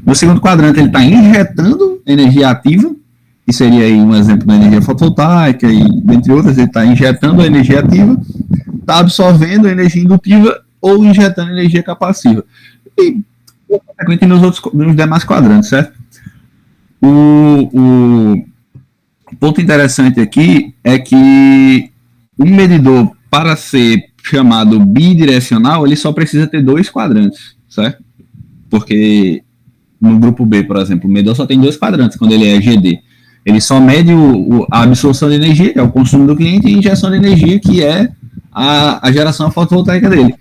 No segundo quadrante, ele está injetando energia ativa, que seria aí um exemplo da energia fotovoltaica, e dentre outras, ele está injetando a energia ativa, está absorvendo a energia indutiva ou injetando energia capacitiva. E, consequentemente, nos demais quadrantes, certo? O ponto interessante aqui é que um medidor, para ser chamado bidirecional, ele só precisa ter 2 quadrantes, certo? Porque no grupo B, por exemplo, o medidor só tem 2 quadrantes quando ele é GD. Ele só mede a absorção de energia, que é o consumo do cliente, e a injeção de energia, que é a geração fotovoltaica dele.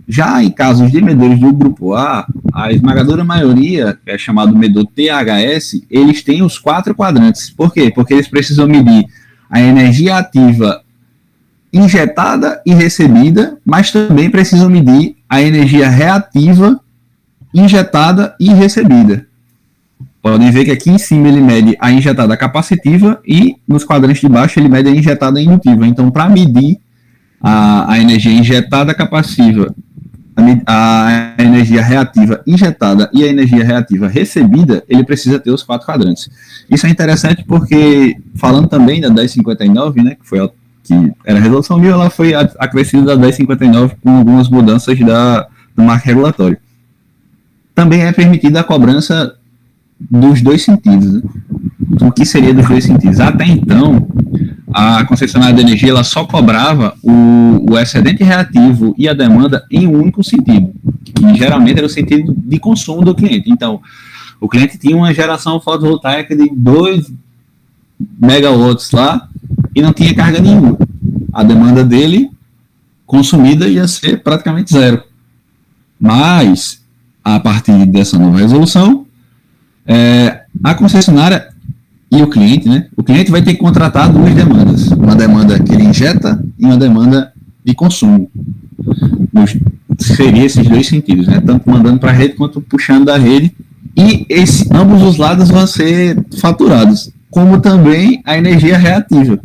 Já em casos de medidores do grupo A, a esmagadora maioria, que é chamado medidor THS, eles têm os 4 quadrantes. Por quê? Porque eles precisam medir a energia ativa injetada e recebida, mas também precisam medir a energia reativa injetada e recebida. Podem ver que aqui em cima ele mede a injetada capacitiva e nos quadrantes de baixo ele mede a injetada indutiva. Então, para medir a energia injetada capacitiva, a energia reativa injetada e a energia reativa recebida, ele precisa ter os 4 quadrantes. Isso é interessante porque, falando também da 1059, né, que era a resolução 1000, ela foi acrescida da 1059 com algumas mudanças do marco regulatório. Também é permitida a cobrança dos 2 sentidos. Né? O que seria dos 2 sentidos? Até então, a concessionária de energia ela só cobrava o excedente reativo e a demanda em um único sentido, que geralmente era o sentido de consumo do cliente. Então, o cliente tinha uma geração fotovoltaica de 2 megawatts lá e não tinha carga nenhuma. A demanda dele consumida ia ser praticamente 0. Mas, a partir dessa nova resolução, a concessionária e o cliente, né? O cliente vai ter que contratar 2 demandas. Uma demanda que ele injeta e uma demanda de consumo. Seria esses 2 sentidos, né? Tanto mandando para a rede quanto puxando da rede. E ambos os lados vão ser faturados. Como também a energia reativa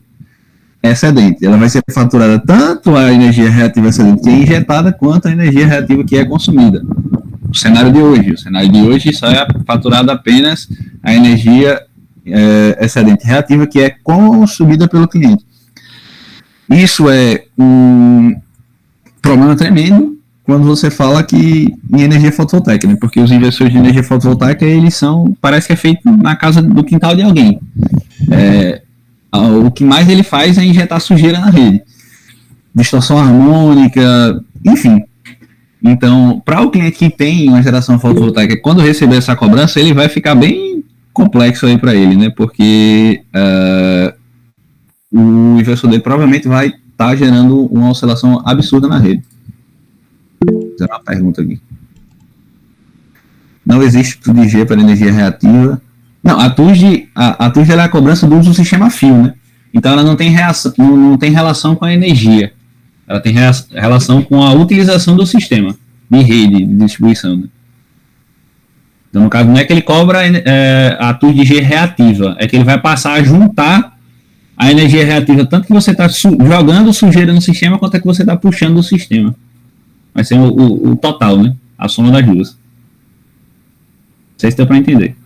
excedente. Ela vai ser faturada tanto a energia reativa excedente que é injetada, quanto a energia reativa que é consumida. O cenário de hoje só é faturada apenas a energia excedente reativa que é consumida pelo cliente. Isso é um problema tremendo quando você fala que em energia fotovoltaica, né? Porque os investidores de energia fotovoltaica, parece que é feito na casa do quintal de alguém. O que mais ele faz é injetar sujeira na rede. Distorção harmônica, enfim. Então, para o cliente que tem uma geração fotovoltaica, quando receber essa cobrança, ele vai ficar bem complexo aí para ele, né? Porque o inversor dele provavelmente vai estar gerando uma oscilação absurda na rede. Vou fazer uma pergunta aqui. Não existe TUD de G para energia reativa. Não, a TUD é a cobrança do uso do sistema fio, né? Então ela não tem relação com a energia. Ela tem relação com a utilização do sistema de rede, de distribuição. Né? Então, no caso, não é que ele cobra a TUD de G reativa, é que ele vai passar a juntar a energia reativa, tanto que você está jogando sujeira no sistema, quanto é que você está puxando do sistema. Vai ser o total, né? A soma das duas. Não sei se deu para entender.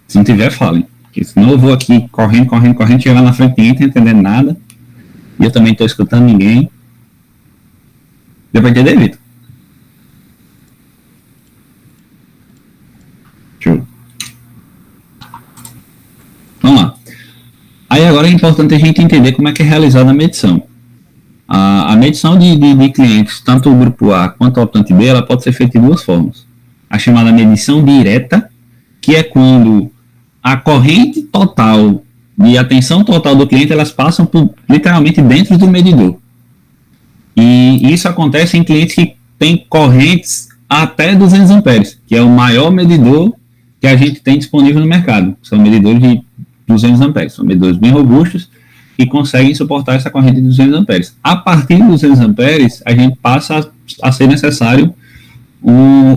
Se não tiver, falem. Porque senão eu vou aqui correndo, chegar na frente de ninguém, não entendendo nada. E eu também estou escutando ninguém. Deu para entender, Vitor? Show. Vamos lá. Aí agora é importante a gente entender como é que é realizada a medição. A medição de clientes, tanto o grupo A quanto o optante B, ela pode ser feita de 2 formas. A chamada medição direta, que é quando a corrente total e a tensão total do cliente, elas passam por, literalmente dentro do medidor. E isso acontece em clientes que têm correntes até 200 amperes, que é o maior medidor que a gente tem disponível no mercado. São medidores de 200 amperes, são medidores bem robustos e conseguem suportar essa corrente de 200 amperes. A partir de 200 amperes, a gente passa a ser necessário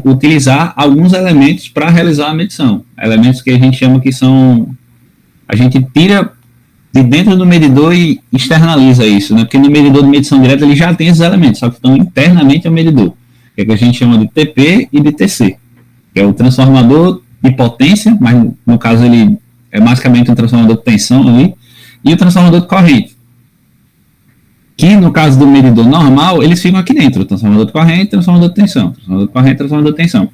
utilizar alguns elementos para realizar a medição. Elementos que a gente chama que são... A gente tira de dentro do medidor e externaliza isso, né? Porque no medidor de medição direta ele já tem esses elementos, só que estão internamente ao medidor, que é que a gente chama de TP e de TC. que é o transformador de potência, mas no caso ele é basicamente um transformador de tensão ali, e o transformador de corrente. Que no caso do medidor normal, eles ficam aqui dentro, transformador de corrente, transformador de tensão, transformador de corrente, transformador de tensão.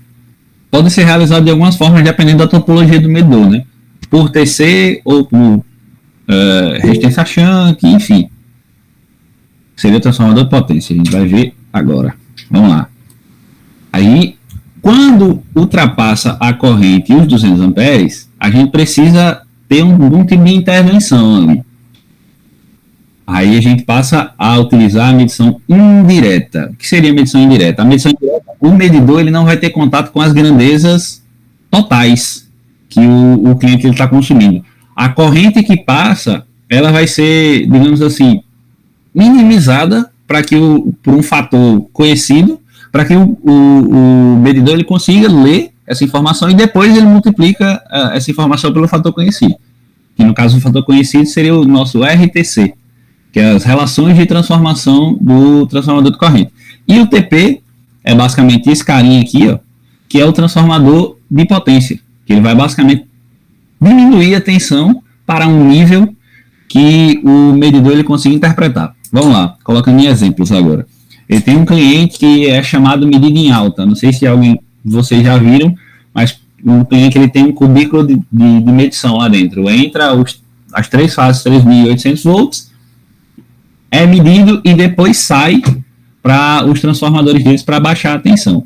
Pode ser realizado de algumas formas, dependendo da topologia do medidor, né? Por TC ou por resistência shunt, enfim. Seria o transformador de potência, a gente vai ver agora. Vamos lá. Aí, quando ultrapassa a corrente e os 200 amperes, a gente precisa ter algum tipo de intervenção ali. Aí a gente passa a utilizar a medição indireta. O que seria a medição indireta? A medição indireta, o medidor ele não vai ter contato com as grandezas totais que o cliente está consumindo. A corrente que passa, ela vai ser, digamos assim, minimizada para que por um fator conhecido, para que o medidor ele consiga ler essa informação e depois ele multiplica essa informação pelo fator conhecido. Que no caso o fator conhecido seria o nosso RTC, que é as relações de transformação do transformador de corrente. E o TP é basicamente esse carinha aqui, ó, que é o transformador de potência, que ele vai basicamente diminuir a tensão para um nível que o medidor ele consiga interpretar. Vamos lá, colocando em exemplos agora. Ele tem um cliente que é chamado medida em alta. Não sei se alguém vocês já viram, mas um cliente ele tem um cubículo de medição lá dentro. Entra as três fases 3.800 volts, é medido e depois sai para os transformadores deles para baixar a tensão.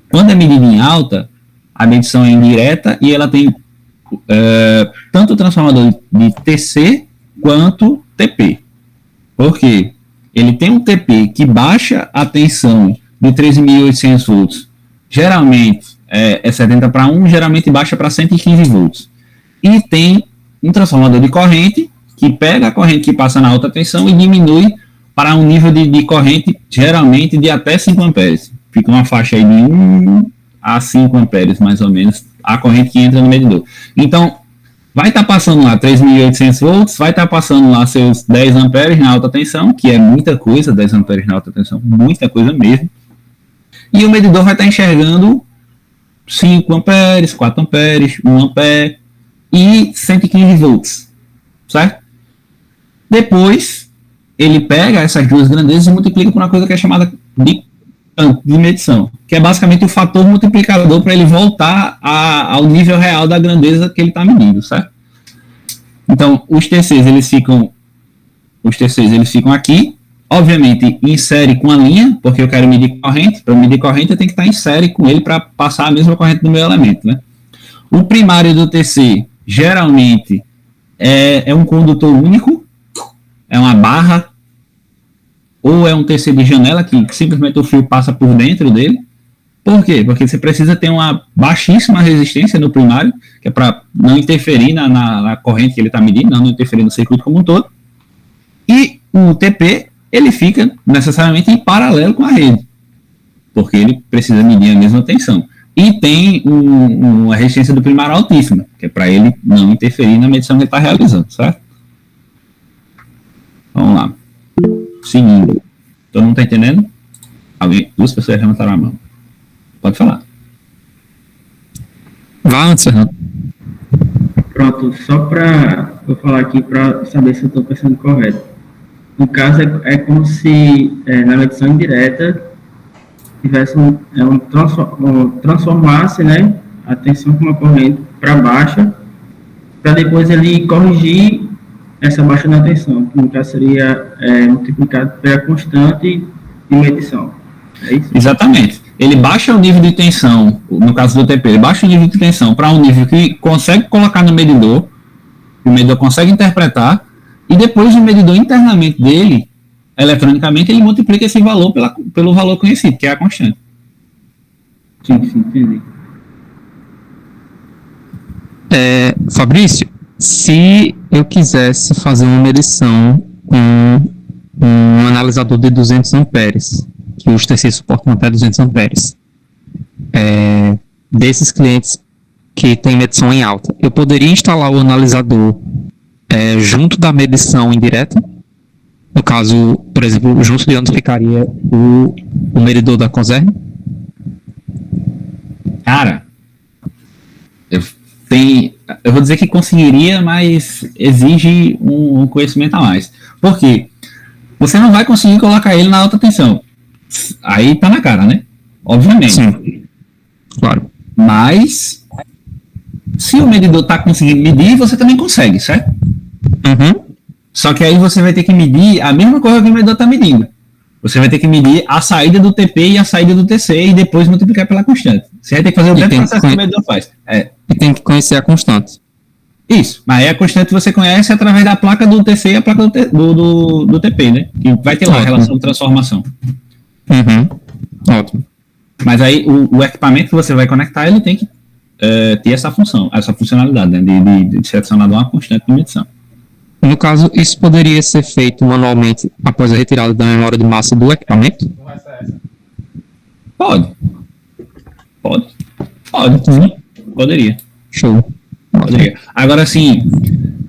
Quando é medido em alta, a medição é indireta e ela tem tanto o transformador de TC quanto TP. Por quê? Ele tem um TP que baixa a tensão de 13.800 volts, geralmente é 70 para 1, geralmente baixa para 115 volts. E tem um transformador de corrente que pega a corrente que passa na alta tensão e diminui para um nível de corrente, geralmente de até 5 amperes. Fica uma faixa aí de 1 a 5 amperes, mais ou menos, a corrente que entra no medidor. Então, vai estar passando lá 3.800 volts, vai estar passando lá seus 10 amperes na alta tensão, que é muita coisa, 10 amperes na alta tensão, muita coisa mesmo. E o medidor vai estar enxergando 5 amperes, 4 amperes, 1 ampere e 115 volts, certo? Depois, ele pega essas duas grandezas e multiplica por uma coisa que é chamada de medição, que é basicamente o fator multiplicador para ele voltar ao nível real da grandeza que ele está medindo, certo? Então, os TCs eles ficam aqui, obviamente em série com a linha, porque eu quero medir corrente. Para medir corrente eu tenho que estar em série com ele para passar a mesma corrente do meu elemento, né? O primário do TC geralmente é um condutor único, é uma barra, ou é um TC de janela, que simplesmente o fio passa por dentro dele. Por quê? Porque você precisa ter uma baixíssima resistência no primário, que é para não interferir na corrente que ele está medindo, não interferir no circuito como um todo. E o TP, ele fica necessariamente em paralelo com a rede, porque ele precisa medir a mesma tensão. E tem uma resistência do primário altíssima, que é para ele não interferir na medição que ele está realizando, certo? Vamos lá. Seguindo. Todo mundo está entendendo? Duas pessoas levantaram a mão. Pode falar. Vá antes, Fernando. Pronto, só para eu falar aqui para saber se eu estou pensando correto. No caso, é como se na medição indireta tivesse transformasse, né, a tensão com uma corrente para baixa, para depois ele corrigir essa baixa na tensão, que no caso seria multiplicado pela constante de medição. É isso? Exatamente. Ele baixa o nível de tensão, no caso do TP, ele baixa o nível de tensão para um nível que consegue colocar no medidor, o medidor consegue interpretar, e depois o medidor internamente dele, eletronicamente, ele multiplica esse valor pelo valor conhecido, que é a constante. Sim, entendi. Fabrício, se eu quisesse fazer uma medição com um analisador de 200 amperes, que os TC suportam até 200 amperes, desses clientes que têm medição em alta, eu poderia instalar o analisador junto da medição indireta? No caso, por exemplo, junto de onde ficaria o medidor da COSERN? Cara, Eu vou dizer que conseguiria, mas exige um conhecimento a mais. Por quê? Você não vai conseguir colocar ele na alta tensão. Aí tá na cara, né? Obviamente. Sim. Claro. Mas, se o medidor tá conseguindo medir, você também consegue, certo? Uhum. Só que aí você vai ter que medir a mesma coisa que o medidor tá medindo. Você vai ter que medir a saída do TP e a saída do TC e depois multiplicar pela constante. Você vai ter que fazer o mesmo processo que o medidor faz. E tem que conhecer a constante. Isso. Mas aí a constante você conhece através da placa do TC e a placa do TP, né? Que vai ter lá a relação de transformação. Uhum. Ótimo. Mas aí o equipamento que você vai conectar, ele tem que ter essa função, essa funcionalidade, né? De ser adicionado a uma constante de medição. No caso, isso poderia ser feito manualmente após a retirada da memória de massa do equipamento? Pode. Sim. Poderia. Show. Poderia. Agora, assim,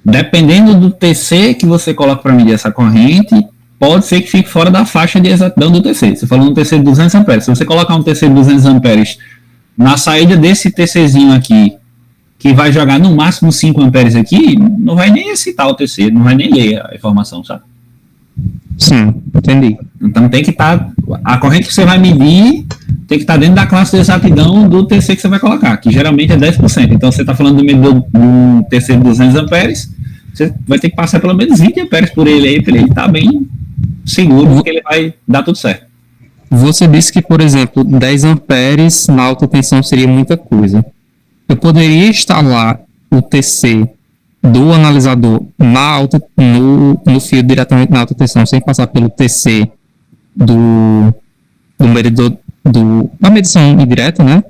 dependendo do TC que você coloca para medir essa corrente, pode ser que fique fora da faixa de exatidão do TC. Você falou um TC de 200 amperes. Se você colocar um TC de 200 amperes na saída desse TCzinho aqui, que vai jogar no máximo 5 amperes aqui, não vai nem excitar o TC, não vai nem ler a informação, sabe? Sim, entendi. Então tem que estar, a corrente que você vai medir tem que estar dentro da classe de exatidão do TC que você vai colocar, que geralmente é 10%. Então você está falando do medidor de um TC de 200 amperes, você vai ter que passar pelo menos 20 amperes por ele aí, para ele estar bem seguro que ele vai dar tudo certo. Você disse que, por exemplo, 10 amperes na alta tensão seria muita coisa. Eu poderia instalar o TC do analisador no fio diretamente na alta tensão, sem passar pelo TC do medidor da medição indireta, né?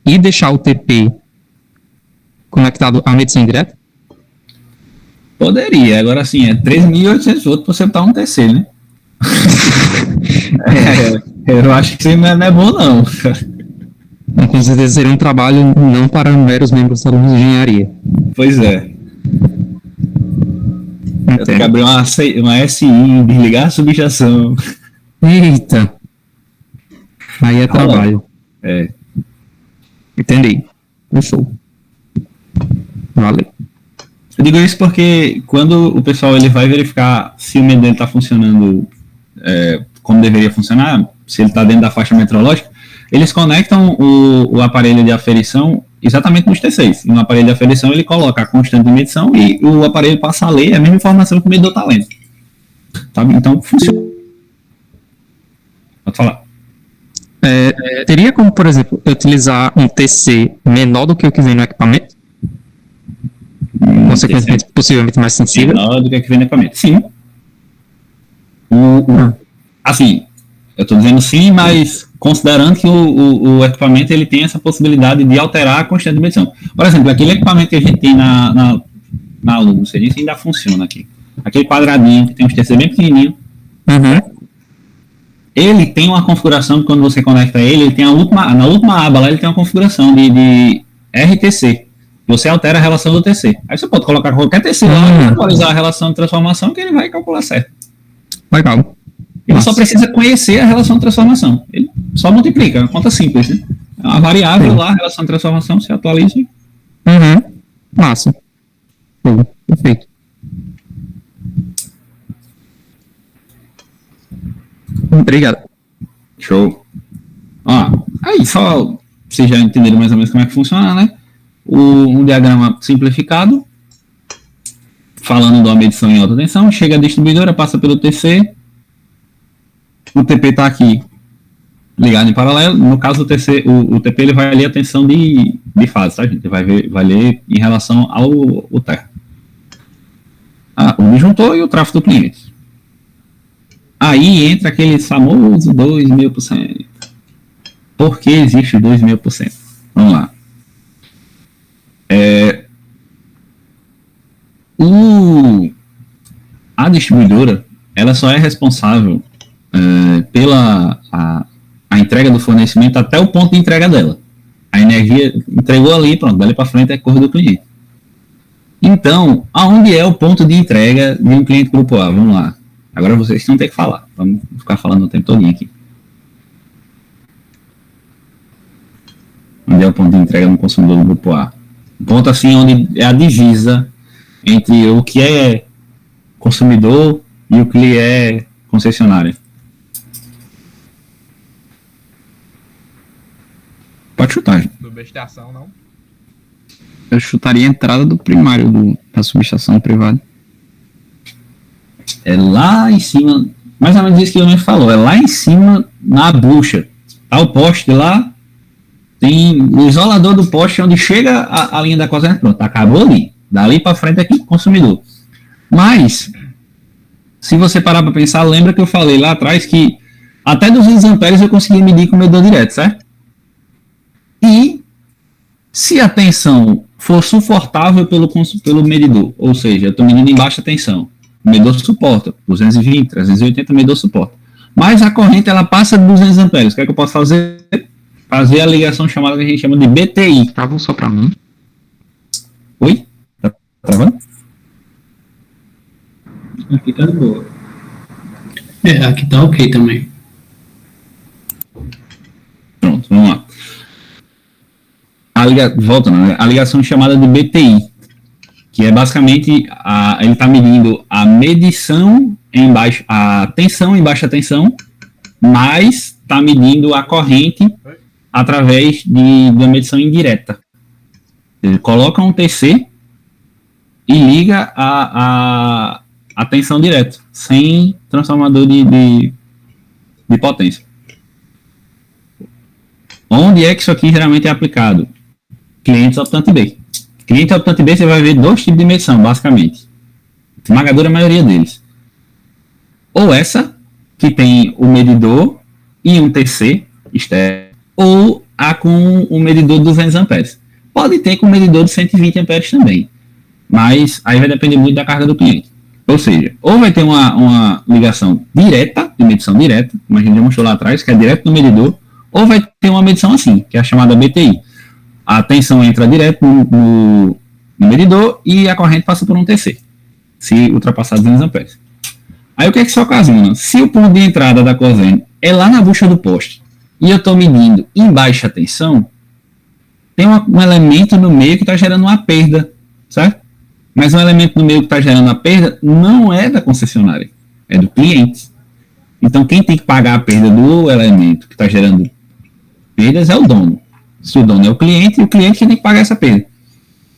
E deixar o TP conectado à medição indireta? Poderia, agora sim, é 3.800 volts para você botar um TC, né? Eu acho que isso não é bom, não. Com certeza seria um trabalho não para meros membros da alunos de engenharia. Pois é. Eu tenho que abrir uma SI, desligar a subestação. Eita! Aí é trabalho. Entendi. Show. Valeu. Eu digo isso porque quando o pessoal ele vai verificar se o medidor está funcionando como deveria funcionar, se ele está dentro da faixa metrológica, eles conectam o aparelho de aferição exatamente nos T6. E no aparelho de aferição ele coloca a constante de medição e o aparelho passa a ler a mesma informação que o medidor está lendo. Sabe? Então funciona. Pode falar. Teria como, por exemplo, eu utilizar um TC menor do que o que vem no equipamento? Consequentemente, possivelmente mais sensível? Menor do que o que vem no equipamento. Sim. Assim, eu estou dizendo sim, mas considerando que o equipamento ele tem essa possibilidade de alterar a constante de medição. Por exemplo, aquele equipamento que a gente tem na luz, ainda funciona aqui. Aquele quadradinho que tem um TC bem pequenininho. Uhum. Ele tem uma configuração que quando você conecta ele tem na última aba lá, ele tem uma configuração de RTC. Você altera a relação do TC. Aí você pode colocar qualquer TC lá e atualizar a relação de transformação que ele vai calcular certo. Legal. Ele só precisa conhecer a relação de transformação. Ele só multiplica, é uma conta simples. Né? É uma variável lá, a relação de transformação, você atualiza. Uhum. Massa. Perfeito. Obrigado. Show. Aí só vocês já entenderam mais ou menos como é que funciona, né? Um diagrama simplificado, falando de uma medição em alta tensão, chega a distribuidora, passa pelo TC, o TP está aqui ligado em paralelo, no caso o TC, o TP ele vai ler a tensão de fase, tá gente? Vai ler em relação ao terra. O disjuntor e o tráfego do cliente. Aí entra aquele famoso 2.000%. Por que existe 2.000%? Vamos lá. A distribuidora ela só é responsável pela a entrega do fornecimento até o ponto de entrega dela. A energia entregou ali, pronto, dali para frente é cor do cliente. Então, aonde é o ponto de entrega de um cliente grupo A? Vamos lá. Agora vocês não tem que falar. Vamos ficar falando o tempo todo aqui. Onde é o ponto de entrega no consumidor do grupo A? Ponto assim onde é a divisa entre o que é consumidor e o que é concessionária. Pode chutar, gente. Subestação, não? Eu chutaria a entrada do primário da subestação privada. É lá em cima, mais ou menos isso que o Leandro falou, é lá em cima na bucha. Tá o poste lá, tem o isolador do poste onde chega a linha da corrente, pronto, acabou ali. Dali para frente aqui, consumidor. Mas, se você parar para pensar, lembra que eu falei lá atrás que até 200 amperes eu consegui medir com o medidor direto, certo? E se a tensão for suportável pelo medidor, ou seja, eu estou medindo em baixa tensão, o medidor suporta, 220, 380, o medidor suporta. Mas a corrente ela passa de 200 amperes. O que é que eu posso fazer? Fazer a ligação chamada que a gente chama de BTI. Travou só para mim? Oi? Tá travando? Aqui tá de boa. Aqui tá ok também. Pronto, vamos lá. Voltando, né? A ligação chamada de BTI, que é basicamente ele está medindo a medição a tensão em baixa tensão, mas está medindo a corrente através de uma medição indireta. Ele coloca um TC e liga a tensão direto, sem transformador de potência. Onde é que isso aqui geralmente é aplicado? Clientes optante B. Cliente optante B, você vai ver dois tipos de medição, basicamente. Esmagadora maioria deles. Ou essa, que tem o medidor e um TC externo, ou a com o medidor de 200 amperes. Pode ter com o medidor de 120 amperes também, mas aí vai depender muito da carga do cliente. Ou seja, ou vai ter uma ligação direta, de medição direta, como a gente já mostrou lá atrás, que é direto no medidor, ou vai ter uma medição assim, que é a chamada BTI. A tensão entra direto no medidor e a corrente passa por um TC, se ultrapassar 200 amperes. Aí o que é que isso ocasiona? Se o ponto de entrada da corrente é lá na bucha do poste e eu estou medindo em baixa tensão, tem um elemento no meio que está gerando uma perda, certo? Mas um elemento no meio que está gerando a perda não é da concessionária, é do cliente. Então quem tem que pagar a perda do elemento que está gerando perdas é o dono. Se o dono é o cliente que tem que pagar essa perda.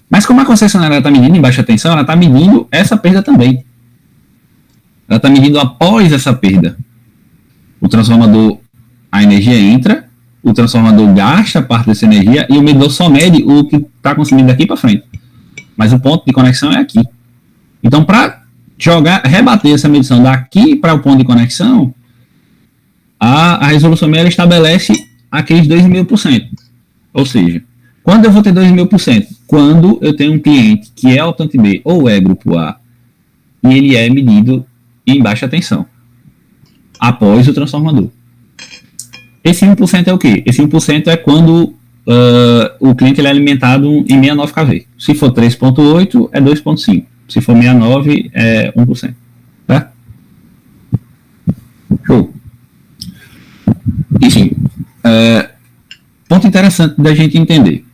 Mas como a concessionária está medindo em baixa tensão, ela está medindo essa perda também. Ela está medindo após essa perda. O transformador, a energia entra, o transformador gasta parte dessa energia e o medidor só mede o que está consumindo daqui para frente. Mas o ponto de conexão é aqui. Então, para rebater essa medição daqui para o ponto de conexão, a resolução ela estabelece aqueles 2.000%. Ou seja, quando eu vou ter 2.000%? Quando eu tenho um cliente que é optante B ou é grupo A e ele é medido em baixa tensão após o transformador. Esse 1% é o quê? Esse 1% é quando o cliente ele é alimentado em 69 kV. Se for 3.8, é 2.5. Se for 69, é 1%. Tá? Show. Enfim, ponto interessante da gente entender.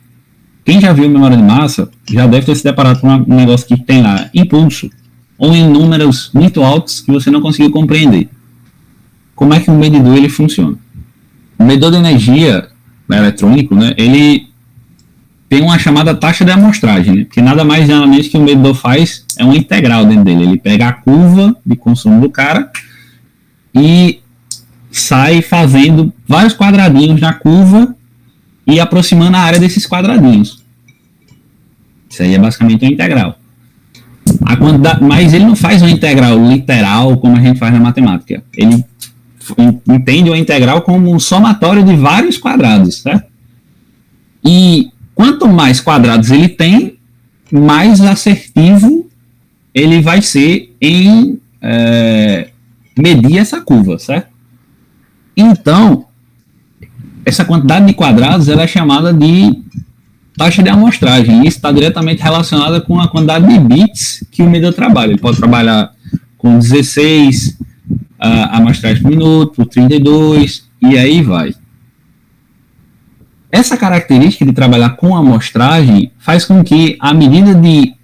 Quem já viu memória de massa já deve ter se deparado com um negócio que tem lá impulso ou em números muito altos que você não conseguiu compreender. Como é que o medidor ele funciona? O medidor de energia eletrônico, né, ele tem uma chamada taxa de amostragem, né, que nada mais nada menos que o medidor faz é uma integral dentro dele. Ele pega a curva de consumo do cara e sai fazendo vários quadradinhos na curva e aproximando a área desses quadradinhos. Isso aí é basicamente uma integral. Mas ele não faz uma integral literal como a gente faz na matemática. Ele entende uma integral como um somatório de vários quadrados, certo? E quanto mais quadrados ele tem, mais assertivo ele vai ser em medir essa curva, certo? Então, essa quantidade de quadrados ela é chamada de taxa de amostragem. Isso está diretamente relacionada com a quantidade de bits que o medidor trabalha. Ele pode trabalhar com 16 amostragens por minuto, por 32, e aí vai. essa característica de trabalhar com amostragem faz com que a medida de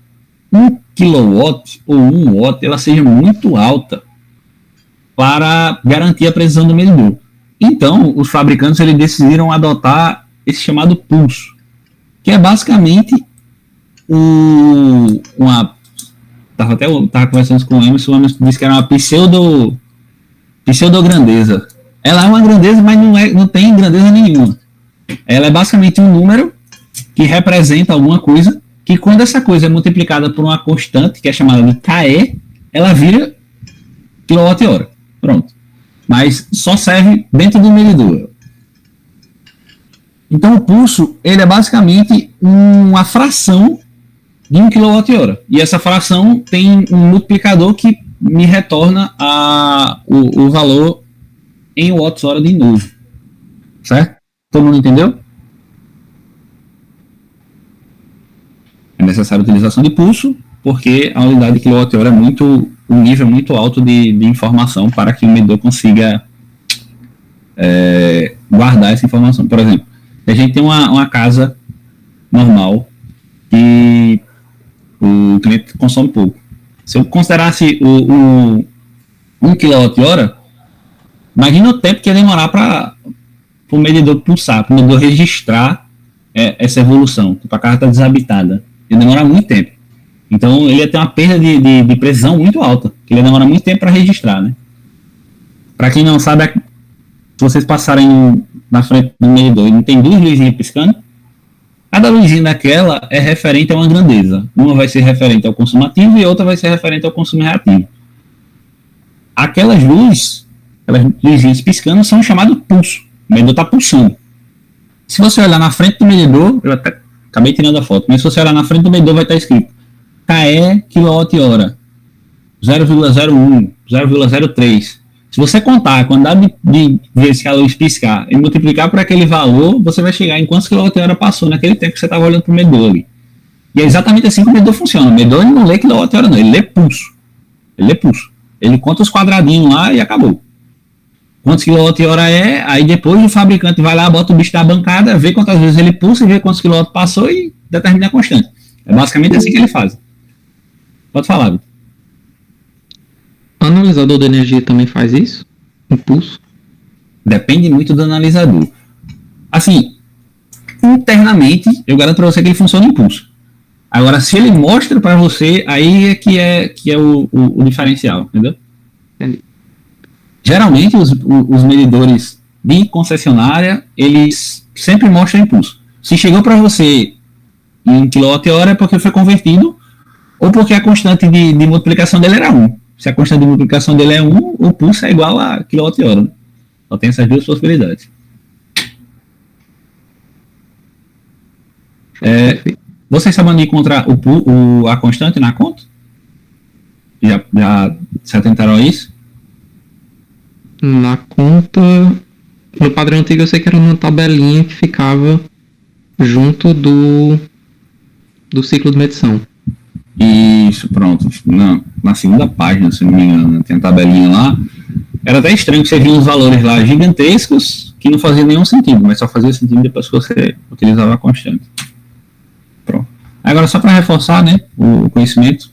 1 kW ou 1 watt ela seja muito alta para garantir a precisão do medidor. Então, os fabricantes eles decidiram adotar esse chamado pulso, que é basicamente Tava conversando com o Emerson disse que era uma pseudograndeza. Ela é uma grandeza, mas não tem grandeza nenhuma. Ela é basicamente um número que representa alguma coisa, que quando essa coisa é multiplicada por uma constante, que é chamada de KE, ela vira kWh. Pronto. Mas só serve dentro do medidor. Então o pulso, ele é basicamente uma fração de 1 kWh. E essa fração tem um multiplicador que me retorna o valor em watts-hora de novo. Certo? Todo mundo entendeu? É necessária a utilização de pulso, porque a unidade de kWh é um nível muito alto de informação para que o medidor consiga guardar essa informação. Por exemplo, a gente tem uma casa normal que o cliente consome pouco. Se eu considerasse o 1 kWh, imagina o tempo que ia demorar para o medidor pulsar, para o medidor registrar essa evolução. Tipo, a casa está desabitada. Ia demorar muito tempo. Então, ele ia ter uma perda de precisão muito alta. Ele ia demorar muito tempo para registrar, né? Para quem não sabe, se vocês passarem na frente do medidor e não tem duas luzinhas piscando, cada luzinha daquela é referente a uma grandeza. Uma vai ser referente ao consumo ativo e outra vai ser referente ao consumo reativo. Aquelas luzinhas piscando são chamadas pulso. O medidor está pulsando. Se você olhar na frente do medidor, eu até acabei tirando a foto, mas se você olhar na frente do medidor vai estar escrito KE kWh 0,01, 0,03. Se você contar a quantidade de vezes que a luz piscar e multiplicar por aquele valor, você vai chegar em quantos kWh passou naquele tempo que você estava olhando para o medidor ali. E é exatamente assim que o medidor funciona. O medidor não lê kWh não, ele lê pulso. Ele conta os quadradinhos lá e acabou. Quantos kWh é, aí depois o fabricante vai lá, bota o bicho da bancada, vê quantas vezes ele pulsa e vê quantos kW passou e determina a constante. É basicamente assim que ele faz. Pode falar, Vitor. O analisador de energia também faz isso? Impulso? Depende muito do analisador. Assim, internamente, eu garanto para você que ele funciona em pulso. Agora, se ele mostra para você, aí é que é o diferencial, entendeu? Entendi. Geralmente, os medidores de concessionária, eles sempre mostram impulso. Se chegou para você em kWh é porque foi convertido ou porque a constante de multiplicação dele era 1. Se a constante de multiplicação dele é 1, o pulso é igual a kWh. Né? Só tem essas duas possibilidades. Vocês sabem onde encontrar a constante na conta? Já se atentaram a isso? Na conta, no padrão antigo eu sei que era uma tabelinha que ficava junto do ciclo de medição. Isso, pronto. Na segunda página, se não me engano, tem a tabelinha lá. Era até estranho que você via uns valores lá gigantescos que não faziam nenhum sentido, mas só fazia sentido depois que você utilizava a constante. Pronto. Agora, só para reforçar, né, o conhecimento,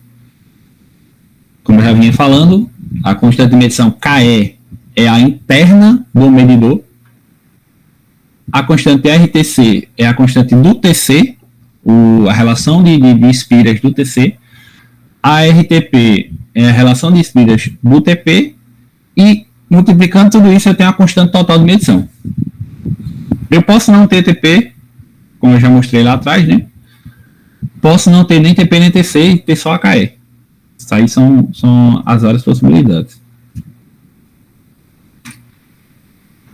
como eu já vinha falando, a constante de medição KE é a interna do medidor. A constante RTC é a constante do TC, a relação de espiras do TC. A RTP é a relação de espiras do TP. E multiplicando tudo isso, eu tenho a constante total de medição. Eu posso não ter TP, como eu já mostrei lá atrás, né? Posso não ter nem TP nem TC e ter só a KE. Isso aí são as várias possibilidades.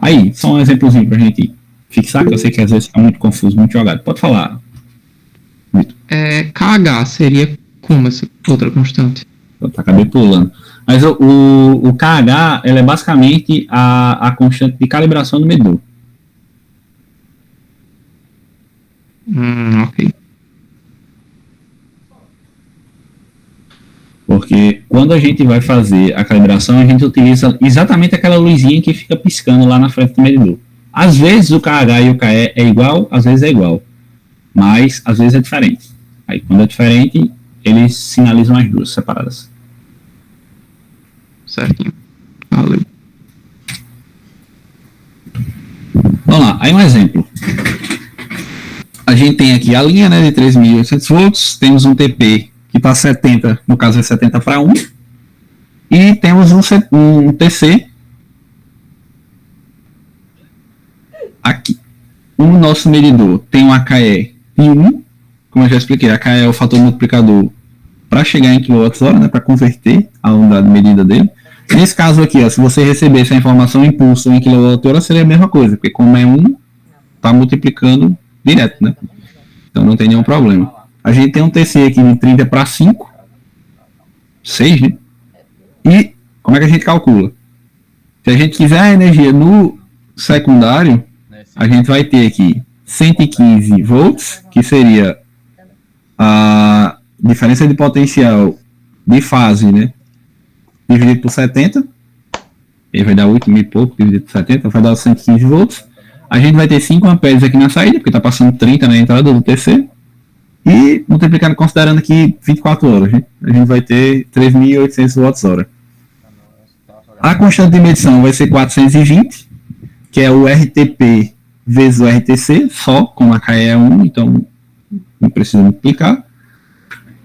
Aí, só um exemplozinho pra gente fixar, que eu sei que às vezes fica muito confuso, muito jogado. Pode falar, Vitor. KH seria como essa outra constante? Eu acabei pulando. Mas o KH, ela é basicamente a constante de calibração do medidor. Ok. Porque quando a gente vai fazer a calibração, a gente utiliza exatamente aquela luzinha que fica piscando lá na frente do medidor. Às vezes o KH e o KE é igual, às vezes é igual, mas às vezes é diferente. Aí quando é diferente, eles sinalizam as duas separadas. Certinho. Valeu. Vamos lá, aí um exemplo. A gente tem aqui a linha, né, de 3.800 volts, temos um TP que está 70, no caso é 70 para 1, e temos um TC aqui. O nosso medidor tem um AKE de 1, como eu já expliquei, AKE é o fator multiplicador para chegar em kWh, né, para converter a unidade de medida dele. Nesse caso aqui, ó, se você recebesse a informação em pulso ou em kWh, seria a mesma coisa, porque como é 1, está multiplicando direto, né? Então não tem nenhum problema. A gente tem um TC aqui de 30 para 5, 6, né? E como é que a gente calcula? Se a gente quiser a energia no secundário, a gente vai ter aqui 115 volts, que seria a diferença de potencial de fase, né? Dividido por 70, ele vai dar 8 mil e pouco, dividido por 70, vai dar 115 volts. A gente vai ter 5 amperes aqui na saída, porque está passando 30 na entrada do TC. E multiplicando, considerando aqui 24 horas, né? A gente vai ter 3.800 watts-hora. A constante de medição vai ser 420, que é o RTP vezes o RTC, só com a KE é 1, então não precisa multiplicar.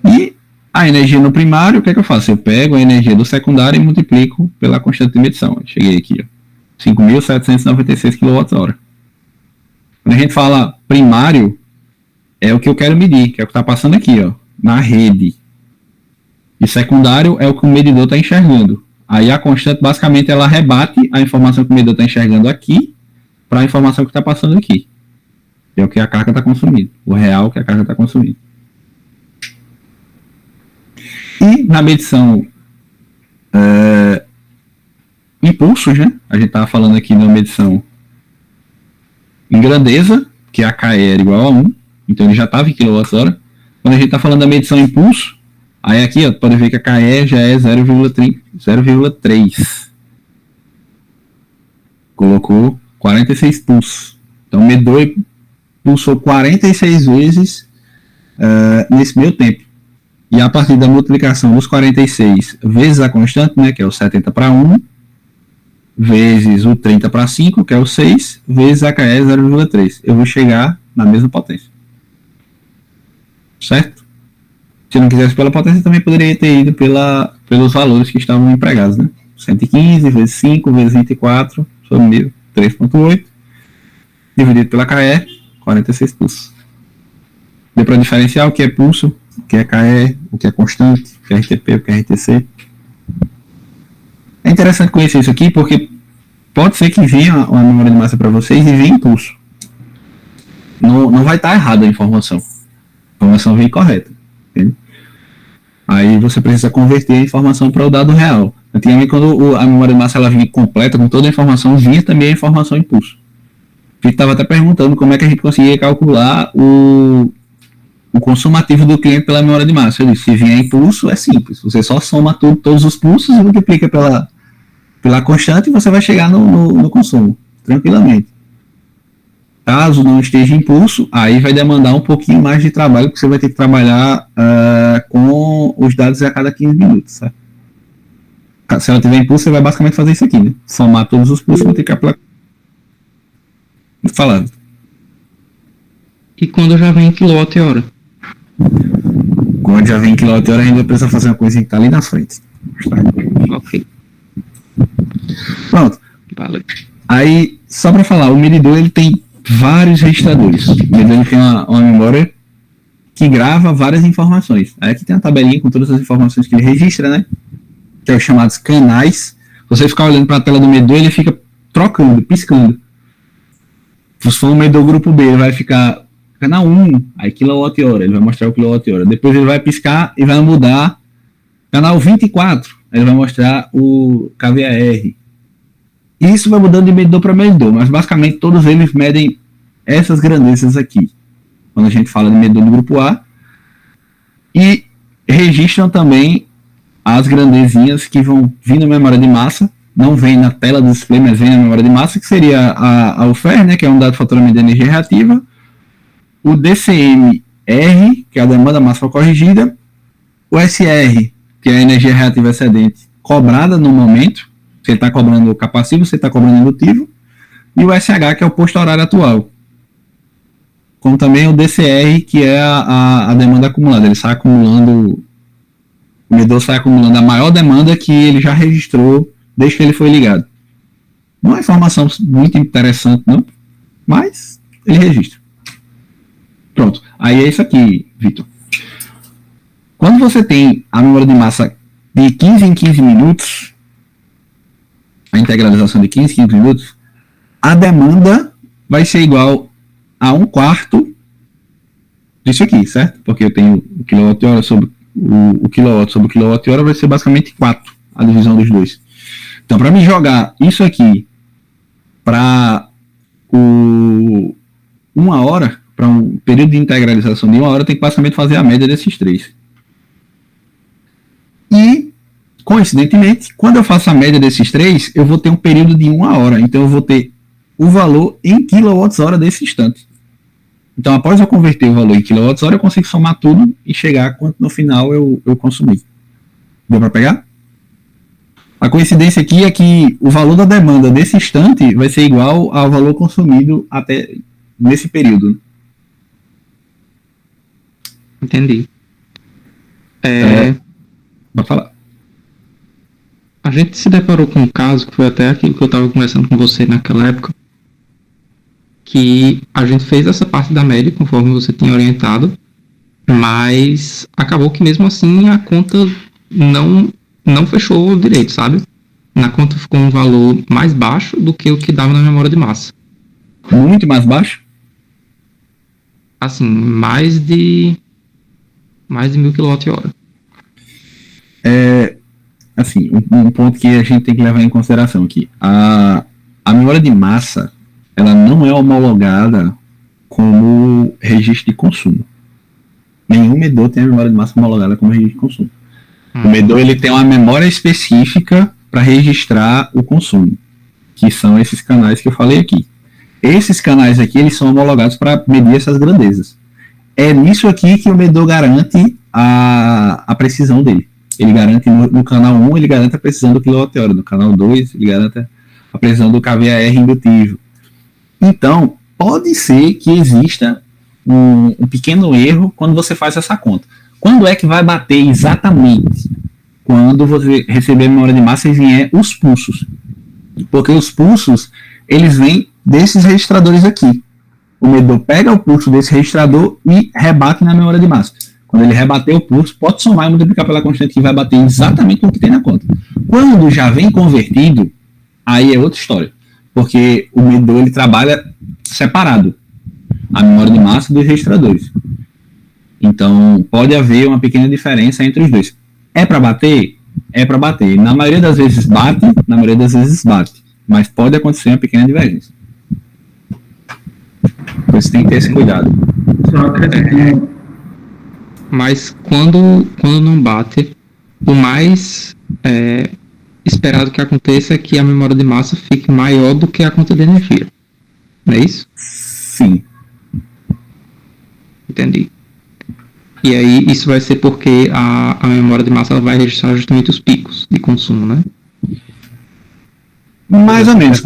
E a energia no primário, o que é que eu faço? Eu pego a energia do secundário e multiplico pela constante de medição. Cheguei aqui, ó, 5.796 kWh. Quando a gente fala primário, é o que eu quero medir, que é o que está passando aqui, ó, na rede. E secundário é o que o medidor está enxergando. Aí a constante, basicamente, ela rebate a informação que o medidor está enxergando aqui para a informação que está passando aqui. É o que a carga está consumindo. O real que a carga está consumindo. E na medição impulsos, né? A gente estava falando aqui na medição em grandeza, que a KE era igual a 1, então ele já estava em kWh. Quando a gente está falando da medição impulso, aí aqui, ó, pode ver que a KE já é 0,3. Colocou 46 pulsos. Então o medidor pulsou 46 vezes nesse meio tempo. E a partir da multiplicação dos 46 vezes a constante, né, que é o 70 para 1, vezes o 30 para 5, que é o 6, vezes a KE 0,3. Eu vou chegar na mesma potência. Certo? Se não quisesse pela potência, também poderia ter ido pelos valores que estavam empregados, né? 115 vezes 5 vezes 24 sobre 1000, 3,8, dividido pela KE, 46 pulsos. Deu para diferenciar o que é pulso, o que é KE, o que é constante, o que é RTP, o que é RTC. É interessante conhecer isso aqui, porque pode ser que venha uma memória de massa para vocês e venha impulso. Não vai estar errada a informação. A informação vem correta. Entende? Aí você precisa converter a informação para o dado real. Antigamente, quando a memória de massa ela vinha completa, com toda a informação, vinha também a informação impulso. A gente estava até perguntando como é que a gente conseguia calcular o consumo ativo do cliente pela memória de massa. Eu disse, se vier impulso, é simples. Você só soma todos os pulsos e multiplica pela constante e você vai chegar no consumo, tranquilamente. Caso não esteja impulso, aí vai demandar um pouquinho mais de trabalho, porque você vai ter que trabalhar com os dados a cada 15 minutos. Certo? Se ela tiver impulso, você vai basicamente fazer isso aqui, né? Somar todos os pulsos e multiplicar pela... Falando. E quando já vem em kWh? Quando já vem em kWh, ainda precisa fazer uma coisinha que está ali na frente. Tá? Ok. Pronto. Valeu. Aí, só para falar, o medidor ele tem vários registradores. O medidor ele tem uma memória que grava várias informações. Aí aqui tem uma tabelinha com todas as informações que ele registra, né? Que é os chamados canais. Você ficar olhando para a tela do medidor, ele fica trocando, piscando. Se for um medidor grupo B, ele vai ficar canal 1, aí kWh, ele vai mostrar o kWh. Depois ele vai piscar e vai mudar canal 24, aí ele vai mostrar o kVAR. Isso vai mudando de medidor para medidor, mas basicamente todos eles medem essas grandezas aqui, quando a gente fala de medidor do grupo A, e registram também as grandezinhas que vão vir na memória de massa não vem na tela do display, mas vem na memória de massa, que seria a UFER, né, que é a unidade de faturamento de energia reativa, o DCM-R, que é a demanda máxima corrigida, o SR, que é a energia reativa excedente cobrada no momento, você está cobrando o capacivo, você está cobrando o indutivo, e o SH, que é o posto horário atual. Como também o DCR, que é a demanda acumulada. Ele sai acumulando, o medidor sai acumulando a maior demanda que ele já registrou desde que ele foi ligado. Não é uma informação muito interessante, não, mas ele registra. Pronto. Aí é isso aqui, Vitor. Quando você tem a memória de massa de 15 em 15 minutos, a integralização de 15 em 15 minutos, a demanda vai ser igual a 1/4 disso aqui, certo? Porque eu tenho o quilowatt-hora sobre o quilowatt sobre o quilowatt-hora, vai ser basicamente 4, a divisão dos dois. Então, para me jogar isso aqui para uma hora, para um período de integralização de 1 hora, eu tenho que basicamente fazer a média desses três. E, coincidentemente, quando eu faço a média desses três, eu vou ter um período de 1 hora. Então, eu vou ter o valor em quilowatts-hora desse instante. Então, após eu converter o valor em quilowatts-hora, eu consigo somar tudo e chegar a quanto no final eu consumi. Deu para pegar? A coincidência aqui é que o valor da demanda desse instante vai ser igual ao valor consumido até nesse período. Entendi. Pode falar. A gente se deparou com um caso, que foi até aquilo que eu estava conversando com você naquela época, que a gente fez essa parte da média, conforme você tinha orientado, mas acabou que mesmo assim a conta não fechou direito, sabe? Na conta ficou um valor mais baixo do que o que dava na memória de massa. Muito mais baixo? Assim, mais de 1.000 kWh. Assim, um ponto que a gente tem que levar em consideração aqui. A memória de massa, ela não é homologada como registro de consumo. Nenhum medidor tem a memória de massa homologada como registro de consumo. O medidor, ele tem uma memória específica para registrar o consumo, que são esses canais que eu falei aqui. Esses canais aqui, eles são homologados para medir essas grandezas. É nisso aqui que o medidor garante a precisão dele. Ele garante no canal 1, ele garante a precisão do quilowatt-hora. No canal 2, ele garante a precisão do kVAR indutivo. Então, pode ser que exista um pequeno erro quando você faz essa conta. Quando é que vai bater exatamente? Quando você receber a memória de massa e vier os pulsos. Porque os pulsos, eles vêm desses registradores aqui. O medidor pega o pulso desse registrador e rebate na memória de massa. Quando ele rebater o pulso, pode somar e multiplicar pela constante que vai bater exatamente o que tem na conta. Quando já vem convertido, aí é outra história. Porque o medidor, ele trabalha separado. A memória de massa dos registradores. Então, pode haver uma pequena diferença entre os dois. É para bater? É para bater. Na maioria das vezes bate, na maioria das vezes bate. Mas pode acontecer uma pequena divergência. Você tem que ter esse cuidado. Só acrescentando. Mas quando não bate, o mais esperado que aconteça é que a memória de massa fique maior do que a conta de energia. Não é isso? Sim. Entendi. E aí isso vai ser porque a memória de massa ela vai registrar justamente os picos de consumo, né? Mais ou menos.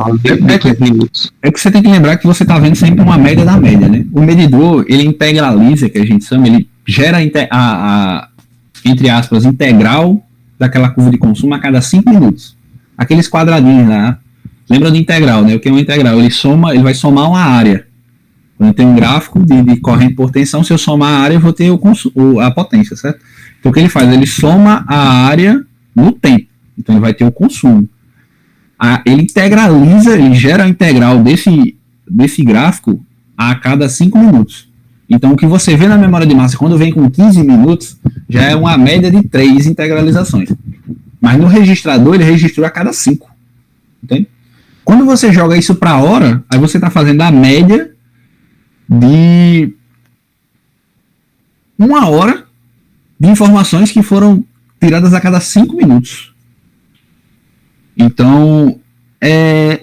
Minutos. É que você tem que lembrar que você está vendo sempre uma média da média, né? O medidor, ele integraliza, que a gente chama, ele gera entre aspas, integral daquela curva de consumo a cada 5 minutos. Aqueles quadradinhos lá. Lembra do integral, né? O que é um integral? Ele vai somar uma área. Quando tem um gráfico de corrente por tensão, se eu somar a área, eu vou ter a potência, certo? Então o que ele faz? Ele soma a área no tempo. Então ele vai ter o consumo. Ele integraliza, ele gera a integral desse gráfico a cada 5 minutos. Então o que você vê na memória de massa quando vem com 15 minutos, já é uma média de 3 integralizações. Mas no registrador, ele registrou a cada 5. Entende? Quando você joga isso para a hora, aí você está fazendo a média de 1 hora de informações que foram tiradas a cada 5 minutos. Então, é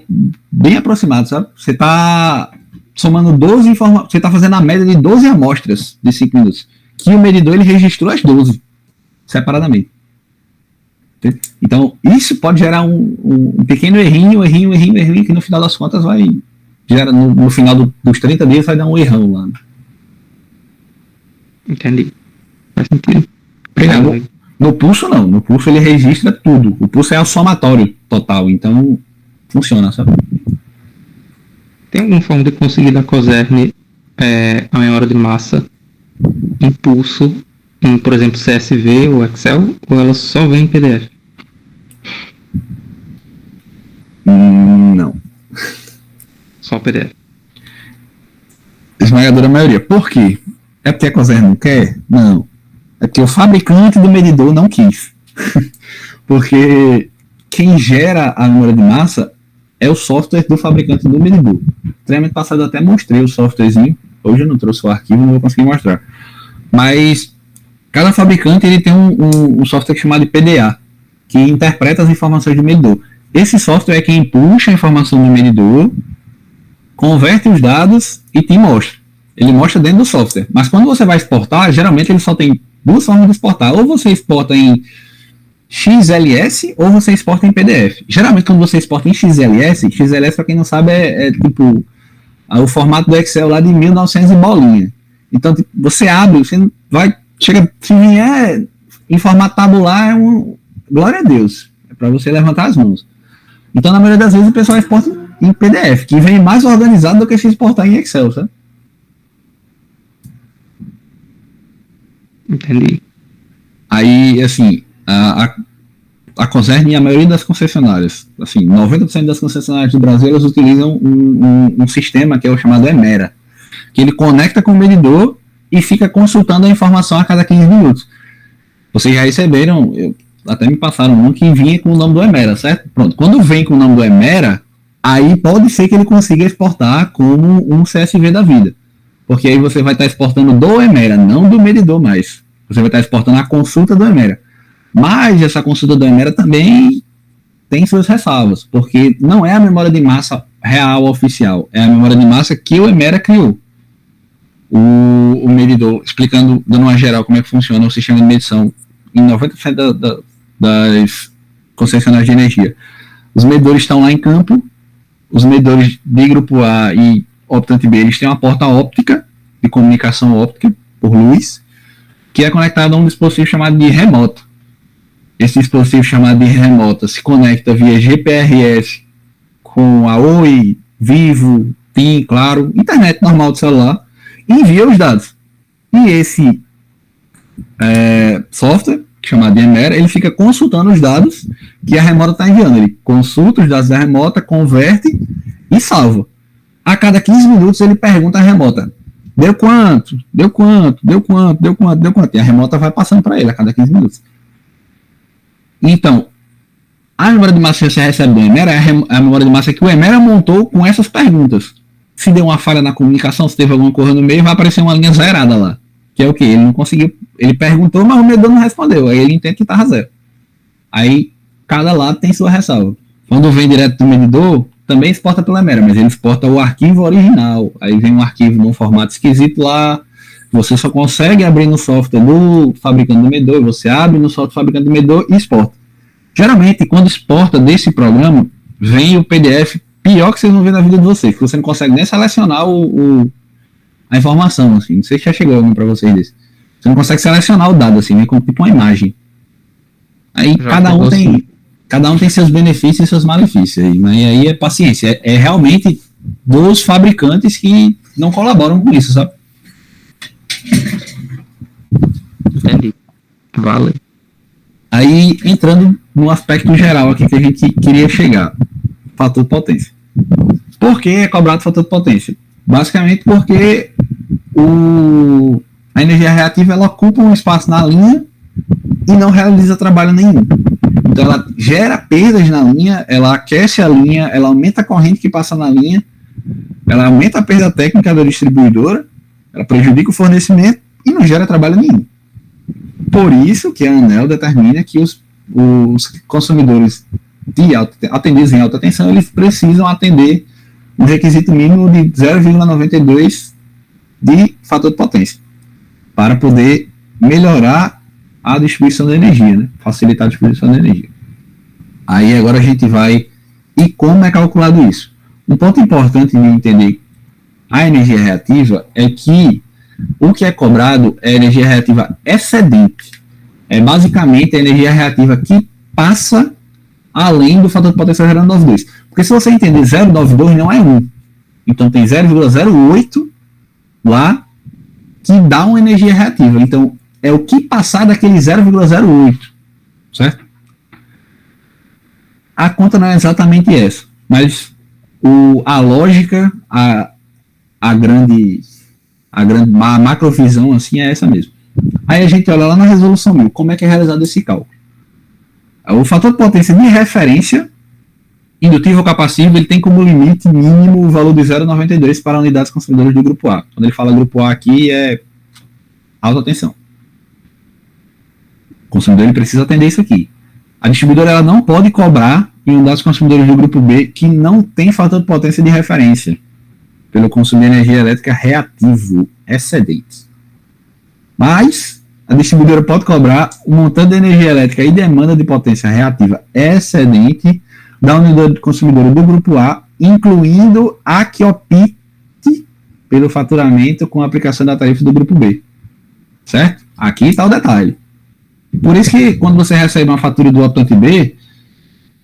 bem aproximado, sabe? Você está somando 12 informações, você está fazendo a média de 12 amostras de 5 minutos, que o medidor ele registrou as 12, separadamente. Então, isso pode gerar um pequeno errinho, que no final das contas vai gerar, no final dos 30 dias vai dar um errão lá. Entendi. Faz sentido. Obrigado. No pulso não, no pulso ele registra tudo. O pulso é o somatório total, então funciona, sabe? Tem alguma forma de conseguir da COSERN a memória de massa em pulso, por exemplo, CSV ou Excel, ou ela só vem em PDF? Não. Só PDF. Esmagadora maioria. Por quê? É porque a COSERN não quer? Não. É porque o fabricante do medidor não quis. Porque quem gera a memória de massa é o software do fabricante do medidor. No treinamento passado eu até mostrei o softwarezinho. Hoje eu não trouxe o arquivo, não vou conseguir mostrar. Mas cada fabricante ele tem um software chamado de PDA, que interpreta as informações do medidor. Esse software é quem puxa a informação do medidor, converte os dados e te mostra. Ele mostra dentro do software. Mas quando você vai exportar, geralmente ele só tem duas formas de exportar. Ou você exporta em XLS ou você exporta em PDF. Geralmente quando você exporta em XLS para quem não sabe é tipo o formato do Excel lá de 1900 e bolinha. Então tipo, você abre, você vai, chega, se vier em formato tabular, glória a Deus, é para você levantar as mãos. Então na maioria das vezes o pessoal exporta em PDF, que vem mais organizado do que se exportar em Excel, sabe? Entendi. Aí, assim, a COSERN e a maioria das concessionárias, assim, 90% das concessionárias do Brasil, elas utilizam um sistema que é o chamado Emera, que ele conecta com o medidor e fica consultando a informação a cada 15 minutos. Vocês já receberam, até me passaram um que vinha com o nome do Emera, certo? Pronto, quando vem com o nome do Emera, aí pode ser que ele consiga exportar como um CSV da vida. Porque aí você vai estar exportando do Emera, não do medidor mais. Você vai estar exportando a consulta do Emera. Mas essa consulta do Emera também tem suas ressalvas, porque não é a memória de massa real oficial, é a memória de massa que o Emera criou. O medidor, explicando, dando uma geral como é que funciona o sistema de medição em 90% das concessionárias de energia. Os medidores estão lá em campo, os medidores de grupo A e optante B, eles têm uma porta óptica, de comunicação óptica, por luz, que é conectada a um dispositivo chamado de remota. Esse dispositivo chamado de remota se conecta via GPRS com a Oi, Vivo, TIM, Claro, internet normal do celular, e envia os dados. E esse software, chamado de Emera, ele fica consultando os dados que a remota está enviando. Ele consulta os dados da remota, converte e salva. A cada 15 minutos ele pergunta à remota: deu quanto? Deu quanto? Deu quanto? Deu quanto? Deu quanto? E a remota vai passando para ele a cada 15 minutos. Então, a memória de massa que você recebe do Emera é a memória de massa que o Emera montou com essas perguntas. Se deu uma falha na comunicação, se teve alguma coisa no meio, vai aparecer uma linha zerada lá. Que é o quê? Ele não conseguiu, ele perguntou, mas o medidor não respondeu. Aí ele entende que estava zero. Aí, cada lado tem sua ressalva. Quando vem direto do medidor, também exporta pela Emera, mas ele exporta o arquivo original. Aí vem um arquivo num formato esquisito lá. Você só consegue abrir no software do fabricante do medidor, você abre no software do fabricante do medidor e exporta. Geralmente, quando exporta desse programa, vem o PDF pior que vocês vão ver na vida de vocês, que você não consegue nem selecionar a informação, assim. Não sei se já chegou algum para vocês desse. Você não consegue selecionar o dado, assim, vem como tipo uma imagem. Aí cada um tem seus benefícios e seus malefícios. Aí é paciência. É realmente dos fabricantes que não colaboram com isso, sabe? Entendi. Vale. Aí, entrando no aspecto geral aqui que a gente queria chegar. Fator de potência. Por que é cobrado fator de potência? Basicamente porque a energia reativa ela ocupa um espaço na linha e não realiza trabalho nenhum. Então ela gera perdas na linha, ela aquece a linha, ela aumenta a corrente que passa na linha, ela aumenta a perda técnica da distribuidora, ela prejudica o fornecimento e não gera trabalho nenhum. Por isso que a ANEEL determina que os consumidores atendidos em alta tensão, eles precisam atender um requisito mínimo de 0,92 de fator de potência para poder melhorar a distribuição da energia, né? Facilitar a distribuição da energia. Aí agora a gente vai... E como é calculado isso? Um ponto importante de entender a energia reativa é que o que é cobrado é a energia reativa excedente. É basicamente a energia reativa que passa além do fator de potência 0,92. Porque se você entender 0,92 não é 1. Então tem 0,08 lá que dá uma energia reativa. Então é o que passar daquele 0,08. Certo? A conta não é exatamente essa. Mas a lógica, a macrovisão assim é essa mesmo. Aí a gente olha lá na resolução 1000, como é que é realizado esse cálculo. O fator de potência de referência, indutivo ou capacivo, ele tem como limite mínimo o valor de 0,92 para unidades consumidoras do grupo A. Quando ele fala grupo A aqui, é alta tensão. O consumidor ele precisa atender isso aqui. A distribuidora ela não pode cobrar em unidades consumidoras do grupo B que não tem fator de potência de referência pelo consumo de energia elétrica reativo excedente. Mas a distribuidora pode cobrar o montante de energia elétrica e demanda de potência reativa excedente da unidade consumidora do grupo A, incluindo a que opte pelo faturamento com a aplicação da tarifa do grupo B. Certo? Aqui está o detalhe. Por isso que quando você recebe uma fatura do optante B,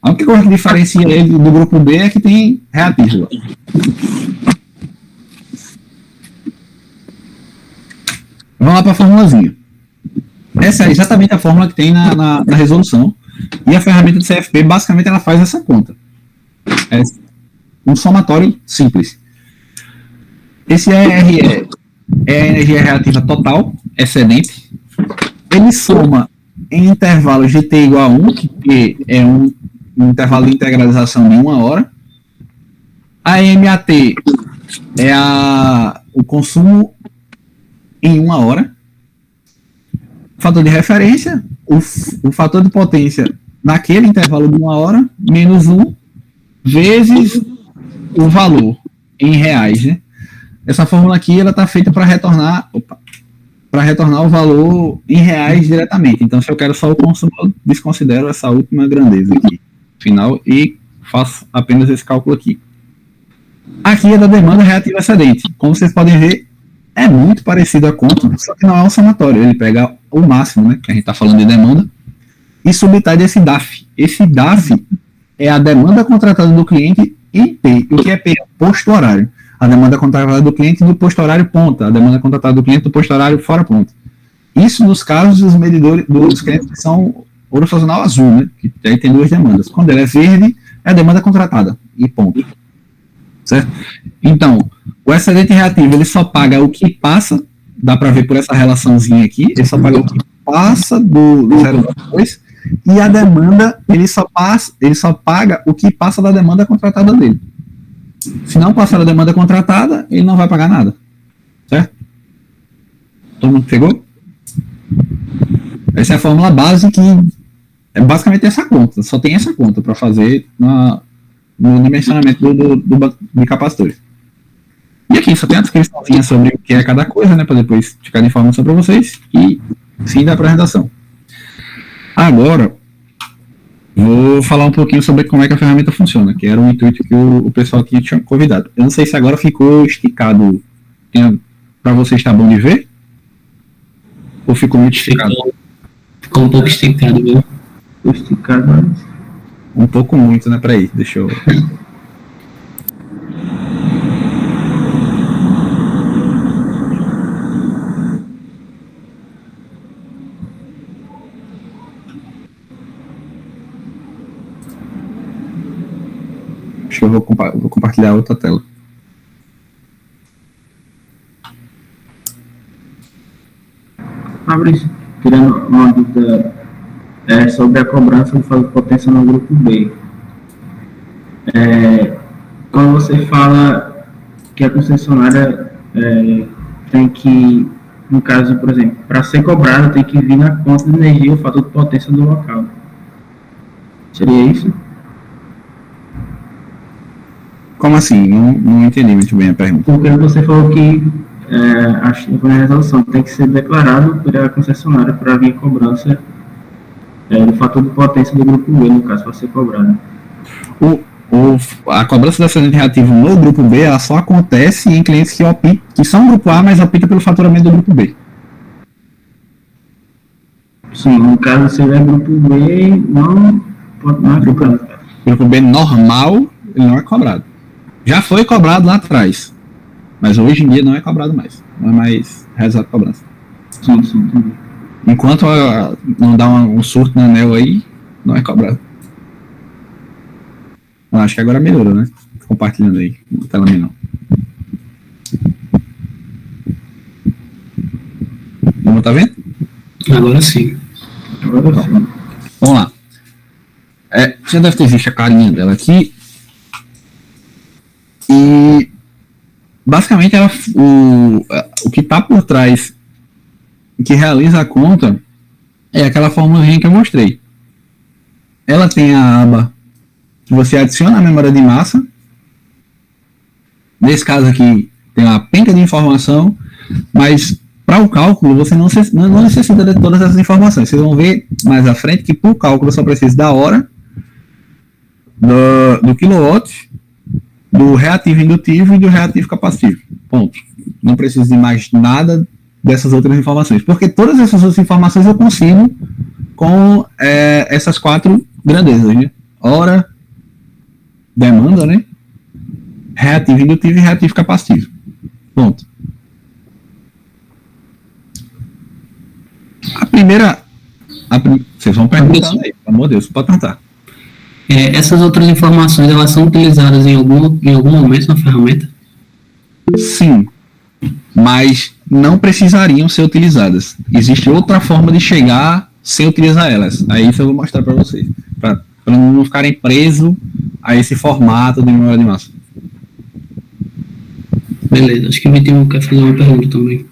a única coisa que diferencia ele do grupo B é que tem reativo. Vamos lá para a formulazinha. Essa é exatamente a fórmula que tem na resolução. E a ferramenta do CFP, basicamente, ela faz essa conta. É um somatório simples. Esse ERE é a energia reativa total, excedente. Ele soma em intervalos de T igual a 1, que é um intervalo de integralização de 1 hora. A MAT é o consumo em 1 hora. Fator de referência, o fator de potência naquele intervalo de 1 hora, menos 1, vezes o valor em reais, né? Essa fórmula aqui, ela está feita para retornar o valor em reais diretamente. Então, se eu quero só o consumo, eu desconsidero essa última grandeza aqui, final, e faço apenas esse cálculo aqui. Aqui é da demanda reativa excedente. Como vocês podem ver, é muito parecido a conta, só que não é um somatório. Ele pega o máximo, né, que a gente está falando de demanda, e subtrai esse DAF. Esse DAF é a demanda contratada do cliente em P. O que é P? É posto horário. A demanda contratada do cliente do posto horário ponta. A demanda contratada do cliente do posto horário fora ponta. Isso nos casos dos medidores dos clientes que são ouro sazonal azul, né, que aí tem duas demandas. Quando ele é verde, é a demanda contratada e ponto. Certo? Então, o excedente reativo, ele só paga o que passa, dá para ver por essa relaçãozinha aqui, ele só paga o que passa do 0,2, e a demanda, ele só paga o que passa da demanda contratada dele. Se não passar da demanda contratada, ele não vai pagar nada. Certo? Todo mundo pegou? Essa é a fórmula base que é basicamente essa conta, só tem essa conta para fazer no dimensionamento do banco de capacitores. E aqui só tem a descriçãozinha sobre o que é cada coisa, né, para depois ficar de informação para vocês, e fim da apresentação. Agora, vou falar um pouquinho sobre como é que a ferramenta funciona, que era o intuito que o pessoal aqui tinha convidado. Eu não sei se agora ficou esticado, para vocês está bom de ver? Ou ficou muito esticado? Ficou um pouco esticado, viu? Esticado, mas... Um pouco muito, né? Peraí, deixa eu... Acho que eu vou compartilhar outra tela. Fabrício, tirando uma dúvida sobre a cobrança do fator de potência no grupo B. Quando você fala que a concessionária tem que, no caso, por exemplo, para ser cobrada, tem que vir na conta de energia o fator de potência do local. Seria isso? Como assim? Não entendi muito bem a pergunta. Porque você falou que acho que na resolução tem que ser declarado pela concessionária para vir a cobrança do fator de potência do grupo B, no caso, para ser cobrado. A cobrança do acidente reativo no grupo B, ela só acontece em clientes que são grupo A, mas optam pelo faturamento do grupo B. Sim, no caso, se é grupo B, não é cobrado. Grupo B normal, ele não é cobrado. Já foi cobrado lá atrás, mas hoje em dia não é cobrado mais. Não é mais realizado cobrança. Sim, entendi. Enquanto não dá um surto no anel aí, não é cobrado. Eu acho que agora melhorou, né? Compartilhando aí, na tela menor. Não tá vendo? Agora sim. Vamos lá. Já deve ter visto a carinha dela aqui. E basicamente o que está por trás, que realiza a conta, é aquela formulazinha que eu mostrei. Ela tem a aba que você adiciona a memória de massa. Nesse caso aqui tem uma penca de informação, mas para o cálculo você não necessita de todas essas informações. Vocês vão ver mais à frente que para o cálculo eu só preciso da hora, do kilowatt, do reativo indutivo e do reativo capacitivo. Ponto. Não preciso de mais nada dessas outras informações, porque todas essas outras informações eu consigo com essas 4 grandezas, né? Hora, demanda, né? Reativo indutivo e reativo capacitivo. Ponto. Vocês vão perguntando aí, pelo amor de Deus, pode perguntar. Essas outras informações, elas são utilizadas em algum momento na ferramenta? Sim, mas não precisariam ser utilizadas. Existe outra forma de chegar sem utilizar elas. Aí isso eu vou mostrar para vocês, para não ficarem presos a esse formato de memória de massa. Beleza, acho que o Vitinho quer fazer uma pergunta também.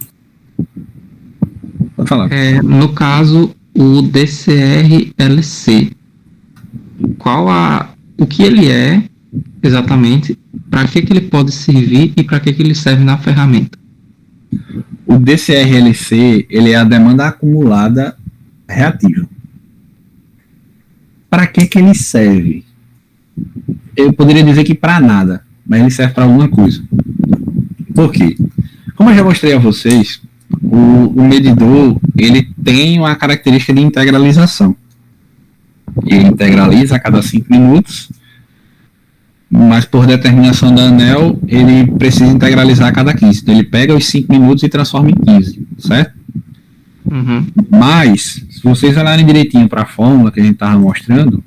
Pode falar. No caso, o DCR-LC, o que ele é exatamente, para que ele pode servir e para que ele serve na ferramenta? O DCR-LC, ele é a demanda acumulada reativa. Para que ele serve? Eu poderia dizer que para nada, mas ele serve para alguma coisa. Por quê? Como eu já mostrei a vocês, o medidor, ele tem uma característica de integralização. Ele integraliza a cada 5 minutos, mas por determinação da ANEEL, ele precisa integralizar a cada 15. Então ele pega os 5 minutos e transforma em 15, certo? Uhum. Mas, se vocês olharem direitinho para a fórmula que a gente estava mostrando,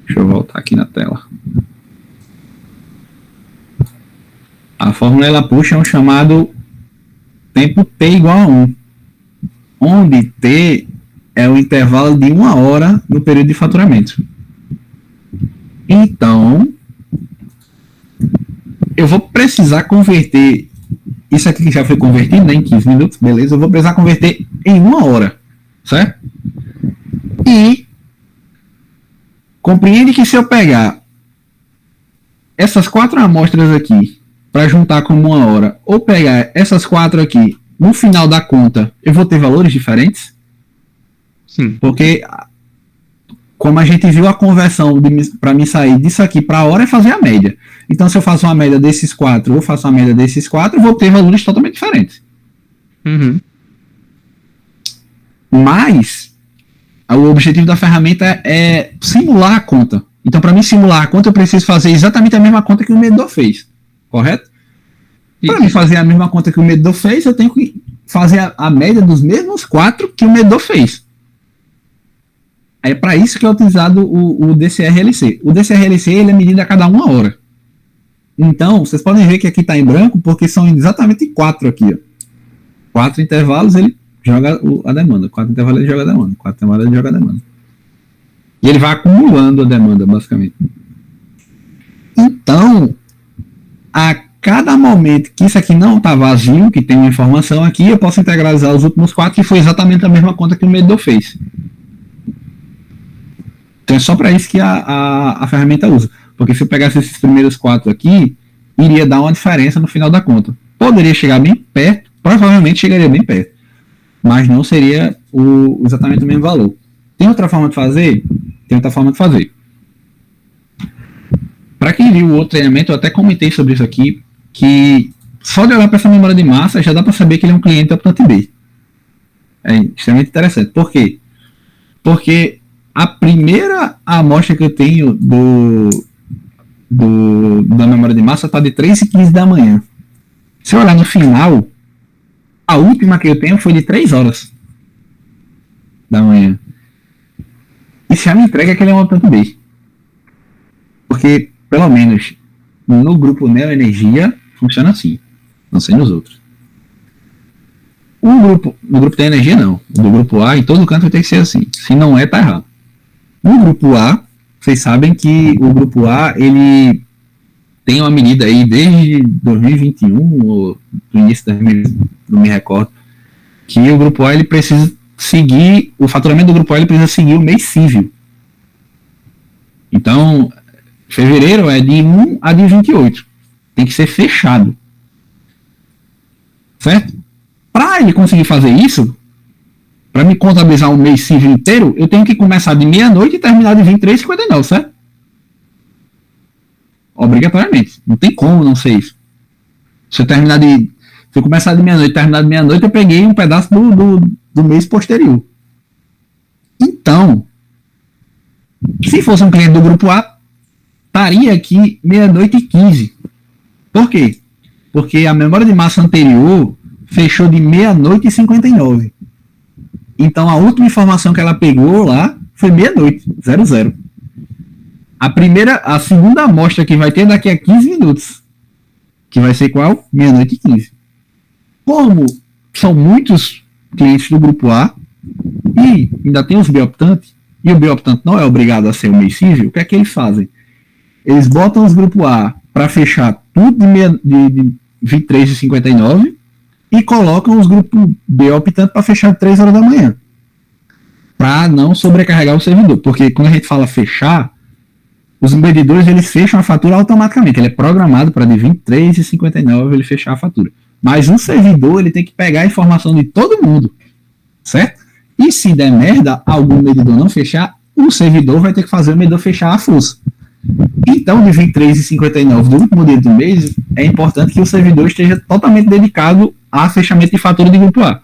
deixa eu voltar aqui na tela. A fórmula ela puxa um chamado tempo T igual a 1, onde T é o intervalo de 1 hora no período de faturamento. Então, eu vou precisar converter isso aqui que já foi convertido, né, em 15 minutos, beleza, eu vou precisar converter em 1 hora, certo? E compreende que se eu pegar essas 4 amostras aqui para juntar como 1 hora, ou pegar essas 4 aqui, no final da conta, eu vou ter valores diferentes? Sim. Porque, como a gente viu, a conversão para mim sair disso aqui para a hora é fazer a média. Então, se eu faço uma média desses 4 ou faço uma média desses 4, eu vou ter valores totalmente diferentes. Uhum. Mas, o objetivo da ferramenta é simular a conta. Então, para mim simular a conta, eu preciso fazer exatamente a mesma conta que o medidor fez. Correto? Para mim fazer a mesma conta que o medidor fez, eu tenho que fazer a média dos mesmos 4 que o medidor fez. É para isso que é utilizado o DCR-LC. O DCR-LC ele é medido a cada 1 hora. Então, vocês podem ver que aqui está em branco, porque são exatamente 4 aqui. Ó. 4 intervalos, ele joga a demanda. 4 intervalos, ele joga a demanda. 4 intervalos, ele joga a demanda. E ele vai acumulando a demanda, basicamente. Então, a cada momento que isso aqui não está vazio, que tem uma informação aqui, eu posso integralizar os últimos 4, que foi exatamente a mesma conta que o medidor fez. Então é só para isso que a ferramenta usa. Porque se eu pegasse esses primeiros 4 aqui, iria dar uma diferença no final da conta. Poderia chegar bem perto, provavelmente chegaria bem perto, mas não seria exatamente o mesmo valor. Tem outra forma de fazer? Tem outra forma de fazer. Para quem viu o outro treinamento, eu até comentei sobre isso aqui, que só de olhar para essa memória de massa já dá para saber que ele é um cliente optante B. É extremamente interessante. Por quê? Porque a primeira amostra que eu tenho da memória de massa está de 3h15 da manhã. Se eu olhar no final, a última que eu tenho foi de 3 horas da manhã. Isso já me entrega que ele é um optante B. Porque, pelo menos, no grupo Neo Energia, funciona assim. Não sei nos outros. No grupo da energia, não. Do grupo A, em todo canto vai ter que ser assim. Se não é, tá errado. No grupo A, vocês sabem que o grupo A, ele tem uma medida aí desde 2021, ou do início de 2020, não me recordo, que o grupo A, ele precisa seguir, o faturamento do grupo A, ele precisa seguir o mês civil. Então, fevereiro é de 1 a de 28. Tem que ser fechado. Certo? Para ele conseguir fazer isso, para me contabilizar um mês civil inteiro, eu tenho que começar de meia-noite e terminar de 23h59, certo? Obrigatoriamente. Não tem como não ser isso. Se eu começar de meia-noite e terminar de meia-noite, eu peguei um pedaço do mês posterior. Então, se fosse um cliente do grupo A, estaria aqui meia-noite e 15. Por quê? Porque a memória de massa anterior fechou de meia-noite e 59. Então a última informação que ela pegou lá foi meia-noite, 00. A segunda amostra que vai ter daqui a 15 minutos. Que vai ser qual? Meia-noite e 15. Como são muitos clientes do grupo A e ainda tem os B-optantes, e o B-optante não é obrigado a ser o mês civil, o que é que eles fazem? Eles botam os grupo A para fechar tudo de 23h59 e colocam os grupos B-optante para fechar de 3 horas da manhã. Para não sobrecarregar o servidor. Porque quando a gente fala fechar, os medidores eles fecham a fatura automaticamente. Ele é programado para de 23h59 ele fechar a fatura. Mas o servidor ele tem que pegar a informação de todo mundo. Certo? E se der merda, algum medidor não fechar, o servidor vai ter que fazer o medidor fechar a força. Então, de 23h59 do último dia do mês, é importante que o servidor esteja totalmente dedicado a fechamento de fatura de grupo A.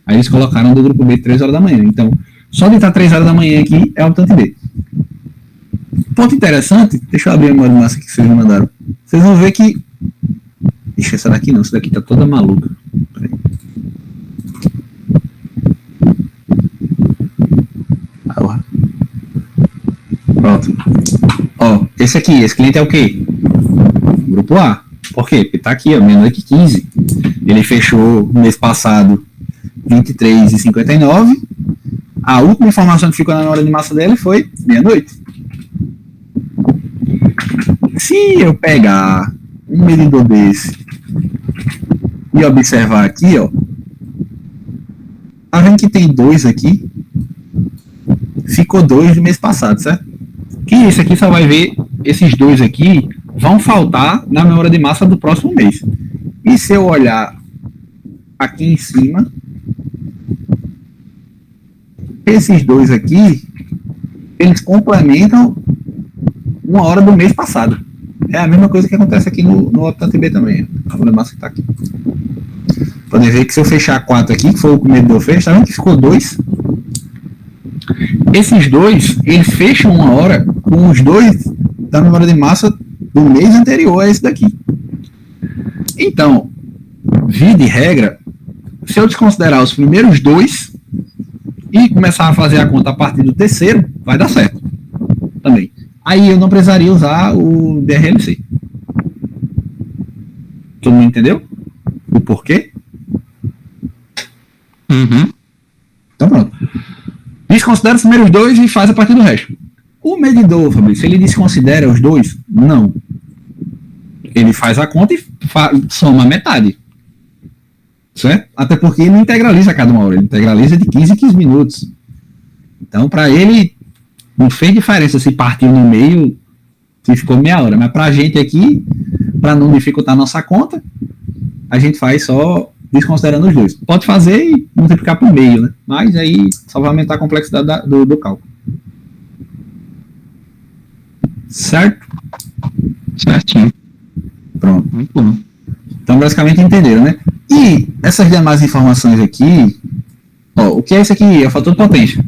Aí eles colocaram do grupo B 3 horas da manhã. Então, só de estar 3 horas da manhã aqui é o optante B. Ponto interessante, deixa eu abrir a memória de massa que vocês me mandaram. Vocês vão ver que... Ixi, essa daqui não, essa daqui tá toda maluca. Peraí. Pronto. Ó, esse cliente é o quê? Grupo A. Por quê? Porque tá aqui, ó, meia-noite e 15. Ele fechou no mês passado 23h59. A última informação que ficou na hora de massa dele foi meia-noite. Se eu pegar um medidor desse e observar aqui, ó, tá vendo que tem 2 aqui? Ficou 2 do mês passado, certo? Que esse aqui só vai ver, esses 2 aqui vão faltar na memória de massa do próximo mês. E se eu olhar aqui em cima, esses 2 aqui, eles complementam 1 hora do mês passado. É a mesma coisa que acontece aqui no optante B também. A memória de massa que tá aqui. Podem ver que se eu fechar 4 aqui, que foi o que o medidor fez, tá vendo que ficou 2? Esses 2, eles fecham 1 hora com os 2 da memória de massa do mês anterior a esse daqui. Então, via de regra, se eu desconsiderar os primeiros 2 e começar a fazer a conta a partir do terceiro, vai dar certo também. Aí eu não precisaria usar o DRLC. Todo mundo entendeu o porquê? Uhum. Então pronto. Desconsidera os primeiros 2 e faz a partir do resto. O medidor, Fabrício, ele desconsidera os 2? Não. Ele faz a conta e soma a metade. Certo? Até porque ele não integraliza a cada 1 hora. Ele integraliza de 15 em 15 minutos. Então, para ele, não fez diferença se partiu no meio Se ficou meia hora. Mas pra gente aqui, para não dificultar a nossa conta, a gente faz só desconsiderando os dois. Pode fazer e multiplicar por meio, né? Mas aí só vai aumentar a complexidade do cálculo. Certo? Certinho. Pronto. Muito bom. Então, basicamente, entenderam, né? E essas demais informações aqui, ó, o que é isso aqui? É o fator de potência.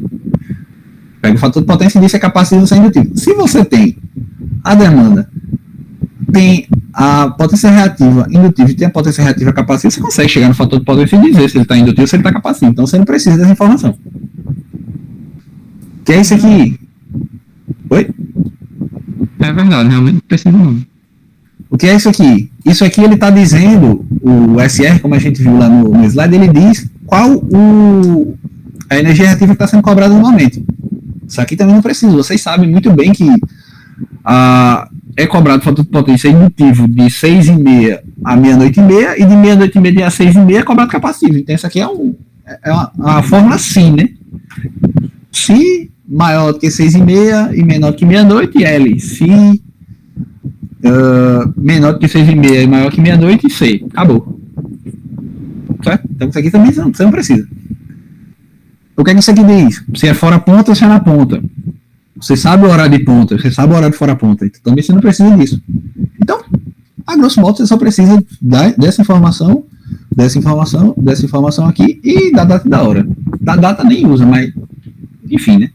Pega o fator de potência e diz se é capacitiva ou se é indutiva. Se você tem a demanda, tem a potência reativa indutiva e tem a potência reativa capacitiva, você consegue chegar no fator de potência e dizer se ele está indutivo ou se ele está capacitiva. Então, você não precisa dessa informação. O que é isso aqui? Oi? É verdade, realmente não precisa não. O que é isso aqui? Isso aqui ele está dizendo, o SR, como a gente viu lá no slide, ele diz qual a energia reativa que está sendo cobrada no momento. Isso aqui também não precisa. Vocês sabem muito bem que é cobrado o fator de potência indutivo de 6h30 à meia-noite e meia e de meia-noite e meia a 6h30 é cobrado capacitivo. Então isso aqui é uma fórmula assim, né? Se maior do que 6h30 e menor do que meia-noite, L. Se menor do que 6h30 e maior que meia-noite, C. Acabou. Certo? Então isso aqui também você não precisa. O que é que isso aqui diz? Se é fora ponta ou se é na ponta. Você sabe o horário de ponta, você sabe o horário de fora ponta. Então também você não precisa disso. Então, a grosso modo, você só precisa dessa informação aqui e da data e da hora. Da data nem usa, mas enfim, né?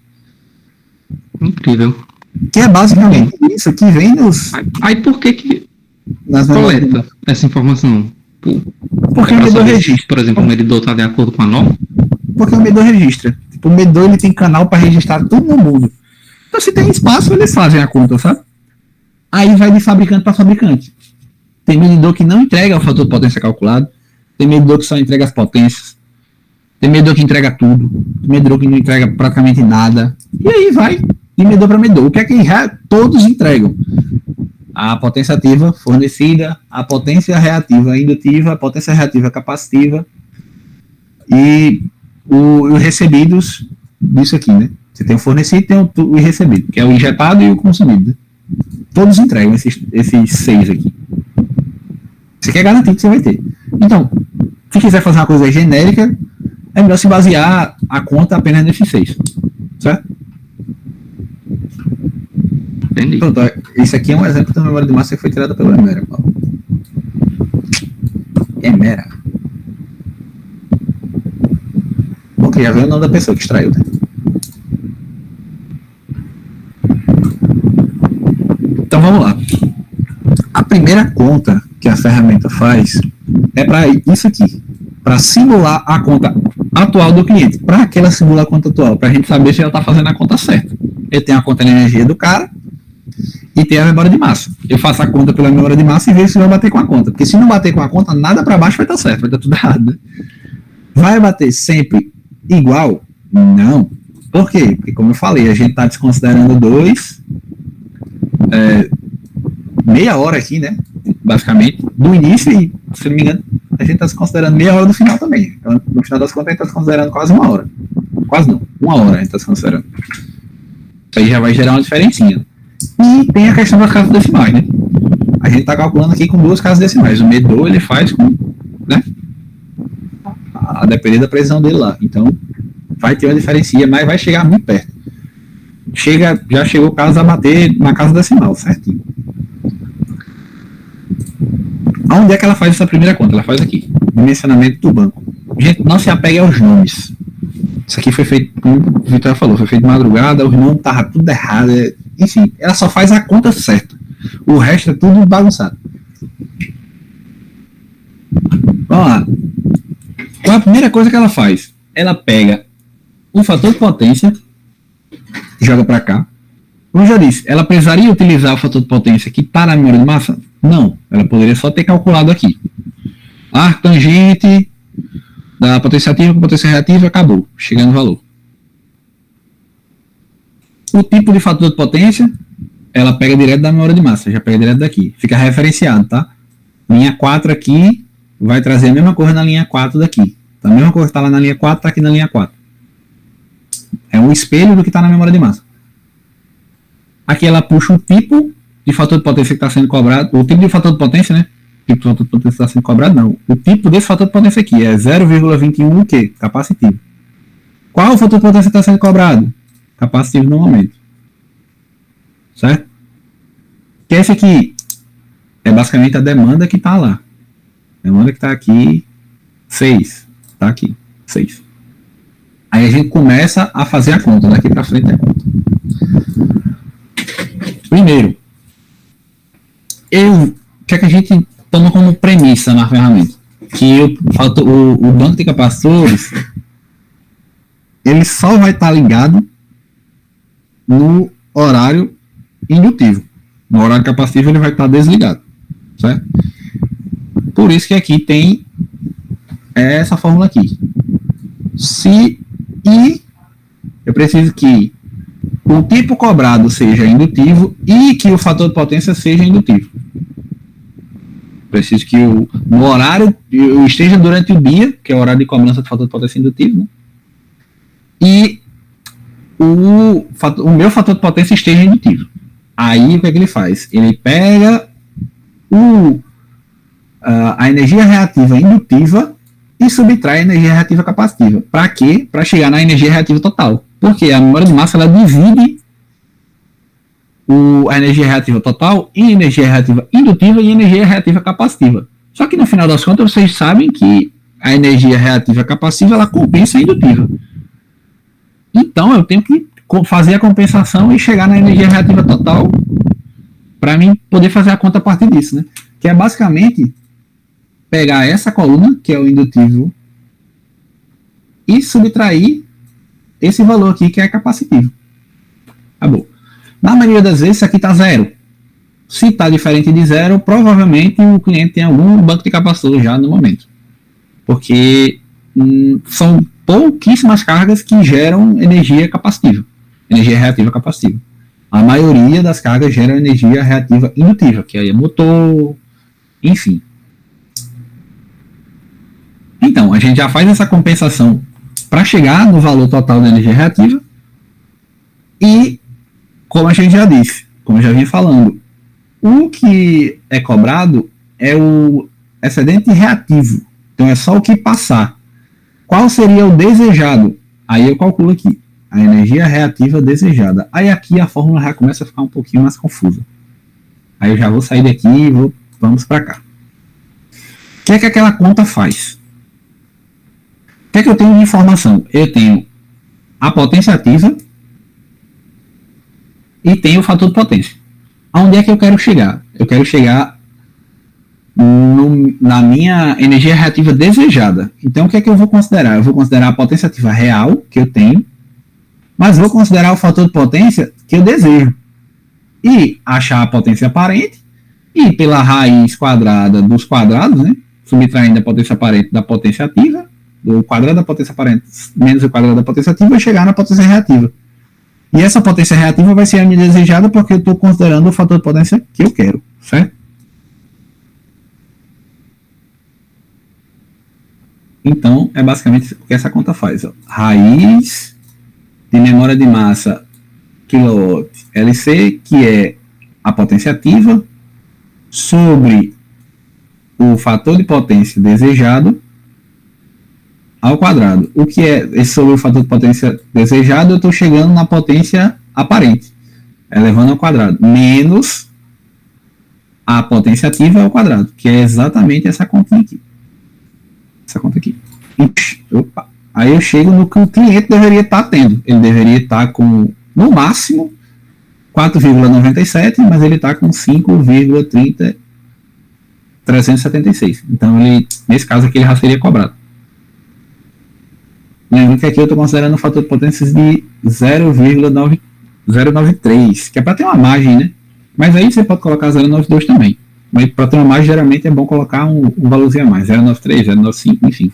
Incrível. Que é basicamente isso que vem nos... Aí por que nas coleta essa informação? Porque o medidor registra. Por exemplo, o medidor está de acordo com a norma? Porque o medidor registra. Tipo, o medidor ele tem canal para registrar tudo no mundo. Então, se tem espaço, eles fazem a conta, sabe? Aí vai de fabricante para fabricante. Tem medidor que não entrega o fator de potência calculado. Tem medidor que só entrega as potências. Tem medidor que entrega tudo. Tem medidor que não entrega praticamente nada. E aí vai de medidor para medidor. O que é que todos entregam? A potência ativa fornecida, a potência reativa indutiva, a potência reativa capacitiva e os recebidos disso aqui, né? Você tem o fornecido e tem o recebido, que é o injetado e o consumido. Né? Todos entregam esses 6 aqui. Você quer garantir que você vai ter. Então, se quiser fazer uma coisa genérica, é melhor se basear a conta apenas nesses 6. Certo? Entendi. Pronto, esse aqui é um exemplo da memória de massa que foi tirada pelo Emera, Paulo. Emera. Bom, que já veio o nome da pessoa que extraiu, né? Então vamos lá. A primeira conta que a ferramenta faz é para isso aqui, para simular a conta atual do cliente. Para que ela simula a conta atual? Para a gente saber se ela está fazendo a conta certa. Ele tem a conta de energia do cara e tem a memória de massa. Eu faço a conta pela memória de massa e vejo se vai bater com a conta. Porque se não bater com a conta, nada para baixo vai estar certo, vai estar tudo errado. Né? Vai bater sempre igual? Não. Por quê? Porque, como eu falei, a gente está desconsiderando meia hora aqui, né? Basicamente, do início e, se não me engano, a gente está desconsiderando meia hora do final também. Então, no final das contas, a gente está desconsiderando quase uma hora. Quase não, uma hora a gente está desconsiderando. Isso aí já vai gerar uma diferencinha. E tem a questão das casas decimais, né? A gente está calculando aqui com 2 casas decimais. O medidor, ele faz com, né? A depender da precisão dele lá. Então, vai ter uma diferença, mas vai chegar muito perto. Já chegou o caso a bater na casa decimal, certinho. Aonde é que ela faz essa primeira conta? Ela faz aqui, dimensionamento do banco. Gente, não se apegue aos nomes. Isso aqui foi feito, como o Vitor falou, foi feito de madrugada, os nomes estavam tudo errado. Enfim, ela só faz a conta certa. O resto é tudo bagunçado. Vamos lá. Qual a primeira coisa que ela faz? Ela pega o fator de potência, joga para cá. Como eu já disse, ela precisaria utilizar o fator de potência que está na memória de massa? Não, ela poderia só ter calculado aqui. Arco tangente da potência ativa com potência reativa, acabou, chegando no valor. O tipo de fator de potência, ela pega direto da memória de massa, já pega direto daqui. Fica referenciado, tá? Linha 4 aqui, vai trazer a mesma coisa na linha 4 daqui. Então, a mesma coisa que está lá na linha 4, está aqui na linha 4. É um espelho do que está na memória de massa. Aqui ela puxa o tipo de fator de potência que está sendo cobrado, o tipo de fator de potência, né? O tipo de fator de potência que está sendo cobrado, não. O tipo desse fator de potência aqui é 0,21 o quê? Capacitivo. Qual o fator de potência que está sendo cobrado? Capacitivo no momento. Certo? Que esse aqui é basicamente a demanda que está lá. A demanda que está aqui, 6. Está aqui, 6. Aí a gente começa a fazer a conta. Daqui para frente é a conta. Primeiro, o que é que a gente toma como premissa na ferramenta? Que o banco de capacitores ele só vai estar ligado no horário indutivo. No horário capacitivo ele vai estar desligado, certo? Por isso que aqui tem essa fórmula aqui. Se eu preciso que o tipo cobrado seja indutivo e que o fator de potência seja indutivo. Preciso que no horário eu esteja durante o dia, que é o horário de cobrança do fator de potência indutivo, né? E o meu fator de potência esteja indutivo. Aí o que é que ele faz? Ele pega a energia reativa indutiva e subtrai a energia reativa capacitiva. Para quê? Para chegar na energia reativa total. Porque a memória de massa ela divide a energia reativa total em energia reativa indutiva e energia reativa capacitiva. Só que no final das contas vocês sabem que a energia reativa capacitiva ela compensa a indutiva. Então eu tenho que fazer a compensação e chegar na energia reativa total para mim poder fazer a conta a partir disso, né? Que é basicamente pegar essa coluna, que é o indutivo, e subtrair esse valor aqui, que é capacitivo. Acabou. Na maioria das vezes, isso aqui está zero. Se está diferente de zero, provavelmente o cliente tem algum banco de capacitor já no momento. Porque são pouquíssimas cargas que geram energia capacitiva, energia reativa capacitiva. A maioria das cargas gera energia reativa indutiva, que aí é motor, enfim. Então, a gente já faz essa compensação para chegar no valor total da energia reativa e, como a gente já disse, como eu já vinha falando, o que é cobrado é o excedente reativo. Então, é só o que passar. Qual seria o desejado? Aí eu calculo aqui. A energia reativa desejada. Aí aqui a fórmula já começa a ficar um pouquinho mais confusa. Aí eu já vou sair daqui e vamos para cá. O que é que aquela conta faz? O que é que eu tenho de informação? Eu tenho a potência ativa e tenho o fator de potência. Aonde é que eu quero chegar? Eu quero chegar na minha energia reativa desejada. Então o que é que eu vou considerar? Eu vou considerar a potência ativa real que eu tenho, mas vou considerar o fator de potência que eu desejo. E achar a potência aparente, e pela raiz quadrada dos quadrados, né, subtraindo a potência aparente da potência ativa, do quadrado da potência aparente menos o quadrado da potência ativa, e chegar na potência reativa. E essa potência reativa vai ser a minha desejada porque eu estou considerando o fator de potência que eu quero, certo? Então, é basicamente o que essa conta faz. Ó. Raiz de memória de massa kW LC, que é a potência ativa, sobre o fator de potência desejado ao quadrado. O que é esse sobre o fator de potência desejado? Eu estou chegando na potência aparente, elevando ao quadrado, menos a potência ativa ao quadrado, que é exatamente essa conta aqui. Essa conta aqui. Opa. Aí eu chego no que o cliente deveria estar tendo. Ele deveria estar com, no máximo, 4,97, mas ele está com 5,376. Então, nesse caso aqui, ele já seria cobrado. Lembrando que aqui eu estou considerando o fator de potência de 0,093, que é para ter uma margem, né? Mas aí você pode colocar 0,92 também. Mas para ter uma margem, geralmente é bom colocar um valorzinho a mais, 0,93, 0,95, enfim.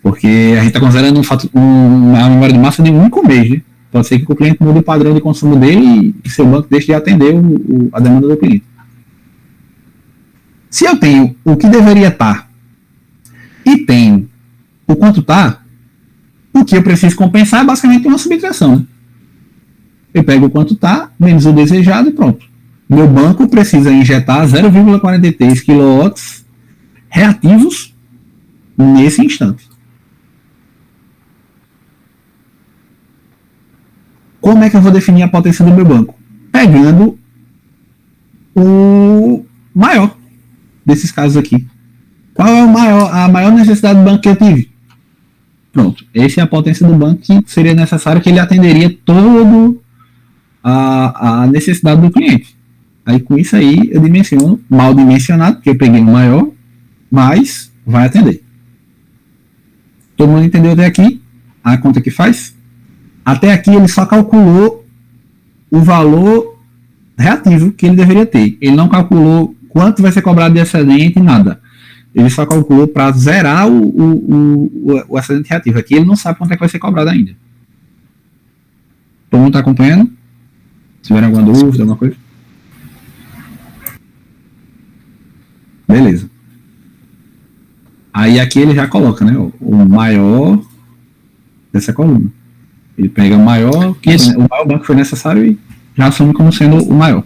Porque a gente está considerando uma memória de massa de um único mês, né? Pode ser que o cliente mude o padrão de consumo dele e seu banco deixe de atender a demanda do cliente. Se eu tenho o que deveria estar e tenho o quanto está, o que eu preciso compensar é basicamente uma subtração. Né? Eu pego o quanto está, menos o desejado e pronto. Meu banco precisa injetar 0,43 kW reativos nesse instante. Como é que eu vou definir a potência do meu banco? Pegando o maior desses casos aqui. Qual é a maior necessidade do banco que eu tive? Pronto, essa é a potência do banco que seria necessário, que ele atenderia todo a necessidade do cliente. Aí com isso aí eu dimensiono mal dimensionado, porque eu peguei o maior, mas vai atender. Todo mundo entendeu até aqui a conta que faz? Até aqui ele só calculou o valor reativo que ele deveria ter. Ele não calculou quanto vai ser cobrado de excedente, nada. Ele só calculou para zerar o excedente reativo. Aqui ele não sabe quanto é que vai ser cobrado ainda. Todo mundo está acompanhando? Se tiver alguma dúvida, alguma coisa? Beleza. Aí aqui ele já coloca, né, o maior dessa coluna. Ele pega o maior banco que foi necessário e já assume como sendo o maior.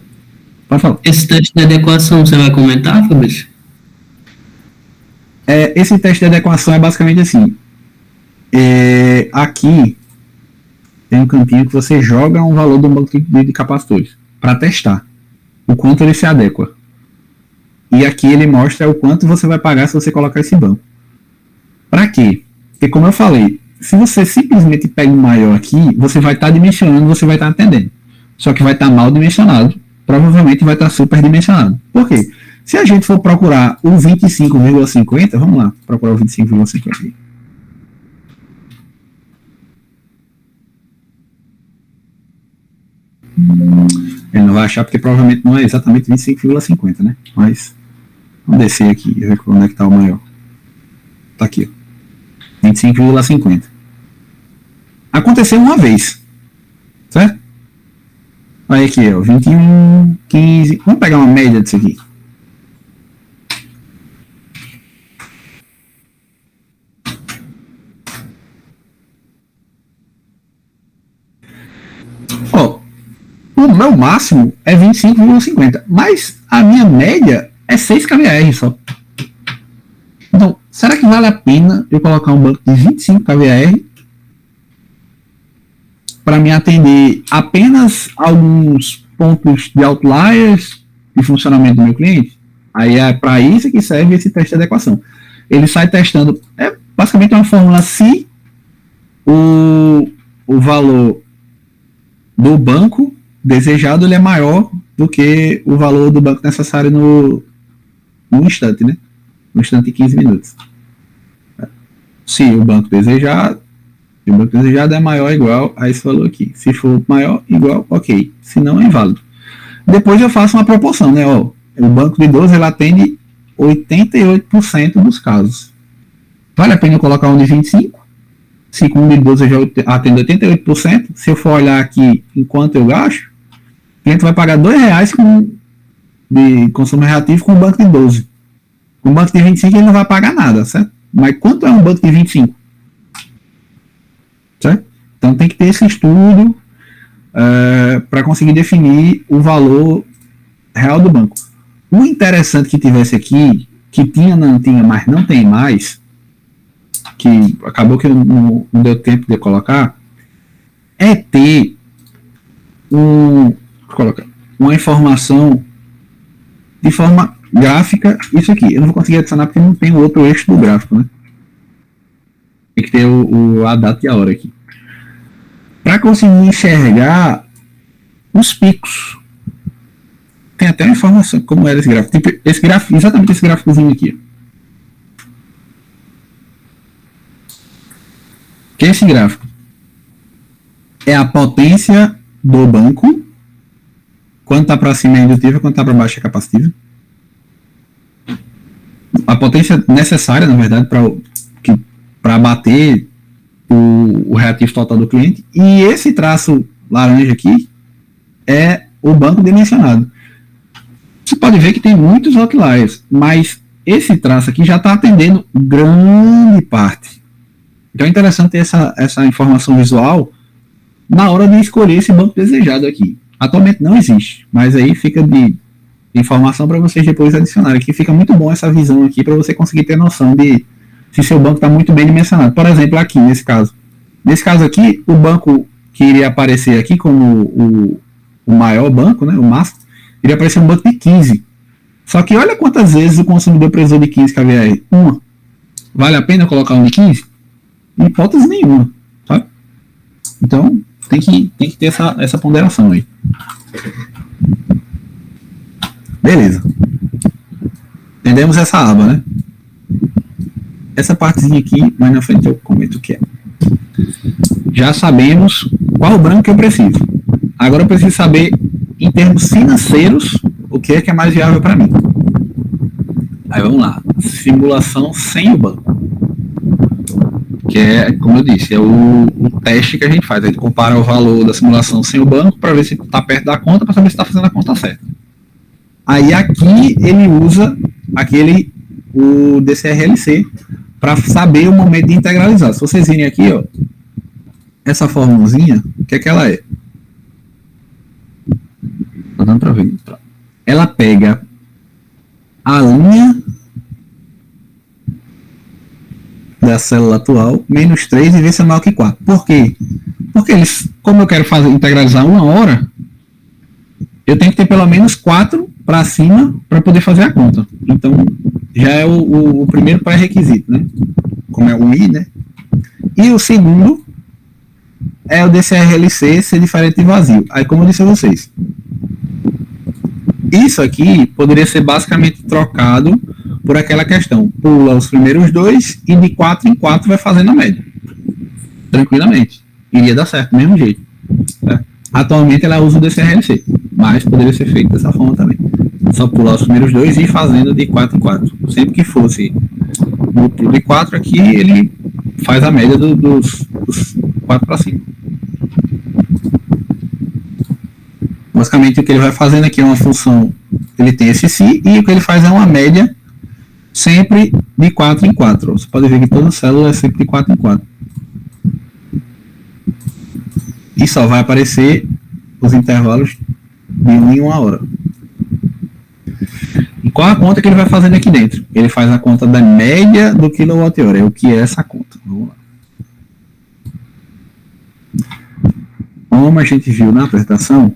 Pode falar. Esse teste de adequação você vai comentar, Fabrício? Esse teste de adequação é basicamente assim. Aqui tem um campinho que você joga um valor do banco de capacitores para testar o quanto ele se adequa. E aqui ele mostra o quanto você vai pagar se você colocar esse banco. Para quê? Porque como eu falei, se você simplesmente pega o maior aqui, você vai estar dimensionando, você vai estar atendendo. Só que vai estar mal dimensionado, provavelmente vai estar superdimensionado. Por quê? Se a gente for procurar o 25,50, vamos lá, procurar o 25,50 aqui. Ele não vai achar porque provavelmente não é exatamente 25,50, né? Mas vamos descer aqui e ver onde é que está o maior. Tá aqui, ó. 25,50. Aconteceu uma vez, certo? Aí aqui, ó, 21, 15. Vamos pegar uma média disso aqui. Ó, o meu máximo é 25,50, mas a minha média é 6 kVAR só. Então, será que vale a pena eu colocar um banco de 25 kVAR para me atender apenas alguns pontos de outliers de funcionamento do meu cliente? Aí é para isso que serve esse teste de adequação. Ele sai testando, é basicamente uma fórmula se o valor do banco desejado ele é maior do que o valor do banco necessário no instante, né? No instante de 15 minutos. Se o banco desejado é maior ou igual a esse valor aqui. Se for maior, igual, ok. Se não, é inválido. Depois eu faço uma proporção, né? Ó, o banco de 12 ele atende 88% dos casos. Vale a pena eu colocar um de 25? Se com um de 12 eu já atendo 88%, se eu for olhar aqui enquanto eu gasto, o cliente vai pagar R$2 de consumo reativo com um banco de 12. Com um banco de 25 ele não vai pagar nada, certo? Mas quanto é um banco de 25? Certo? Então tem que ter esse estudo para conseguir definir o valor real do banco. O interessante que tivesse aqui, que não tinha, mas não tem mais, que acabou que não deu tempo de colocar, é ter uma informação de forma gráfica. Isso aqui, eu não vou conseguir adicionar porque não tem o outro eixo do gráfico, né? Tem que ter a data e a hora aqui. Para conseguir enxergar os picos. Tem até uma informação como era esse gráfico. Tipo, esse gráfico, exatamente esse gráficozinho aqui. Que é esse gráfico? É a potência do banco. Quanto está para cima é indutiva, quanto está para baixo é capacitiva. A potência necessária, na verdade, para bater o reativo total do cliente. E esse traço laranja aqui é o banco dimensionado. Você pode ver que tem muitos outliers, mas esse traço aqui já está atendendo grande parte. Então é interessante ter essa informação visual na hora de escolher esse banco desejado aqui. Atualmente não existe, mas aí fica de informação para vocês depois adicionarem. Aqui fica muito bom essa visão aqui para você conseguir ter noção de se seu banco está muito bem dimensionado. Por exemplo, aqui nesse caso. Nesse caso aqui, o banco que iria aparecer aqui como o maior banco, né, o máximo, iria aparecer um banco de 15. Só que olha quantas vezes o consumidor precisou de 15 kVAR. Uma. Vale a pena colocar um de 15? Em hipótese nenhuma. Sabe? Então, tem que ter essa ponderação aí. Beleza. Entendemos essa aba, né? Essa partezinha aqui, mais na frente eu comento o que é. Já sabemos qual branco que eu preciso. Agora eu preciso saber, em termos financeiros, o que é mais viável para mim. Aí vamos lá. Simulação sem o banco. Que é, como eu disse, é o teste que a gente faz. A gente compara o valor da simulação sem o banco para ver se está perto da conta, para saber se está fazendo a conta certa. Aí aqui ele usa o DCRLC para saber o momento de integralizar. Se vocês virem aqui, ó, essa formulazinha, o que é que ela é? Tá dando para ver. Ela pega a linha da célula atual, menos 3 e vê se é maior que 4. Por quê? Porque como eu quero integralizar 1 hora, eu tenho que ter pelo menos 4 para cima para poder fazer a conta. Então, já é o primeiro pré-requisito, né? Como é o I, né? E o segundo é o DCRLC ser diferente de vazio. Aí, como eu disse a vocês, isso aqui poderia ser basicamente trocado por aquela questão. Pula os primeiros 2 e de 4 em 4 vai fazendo a média. Tranquilamente. Iria dar certo, do mesmo jeito. Certo? Atualmente ela usa o DCRLC, mas poderia ser feito dessa forma também. Só pular os primeiros 2 e ir fazendo de 4 em 4. Sempre que fosse múltiplo de 4 aqui, ele faz a média dos 4 para cima. Basicamente o que ele vai fazendo aqui é uma função, ele tem esse si, e o que ele faz é uma média sempre de 4 em 4. Você pode ver que toda célula é sempre de 4 em 4. E só vai aparecer os intervalos de 1 em 1 hora. E qual a conta que ele vai fazendo aqui dentro? Ele faz a conta da média do kWh. É o que é essa conta. Vamos lá. Como a gente viu na apresentação,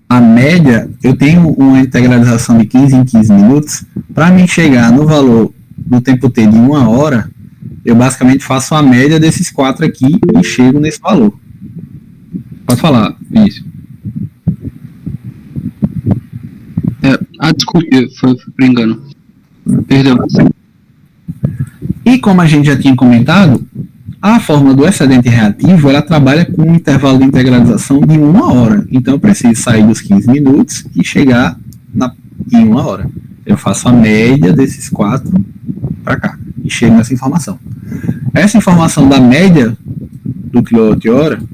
a média, eu tenho uma integralização de 15 em 15 minutos. Para mim chegar no valor do tempo T de 1 hora, eu basicamente faço a média desses 4 aqui e chego nesse valor. Pode falar, Vinícius. Desculpe, foi por engano. Perdão. E como a gente já tinha comentado, a fórmula do excedente reativo, ela trabalha com um intervalo de integralização de 1 hora. Então eu preciso sair dos 15 minutos e chegar em 1 hora. Eu faço a média desses 4 para cá e chego nessa informação. Essa informação da média do kWh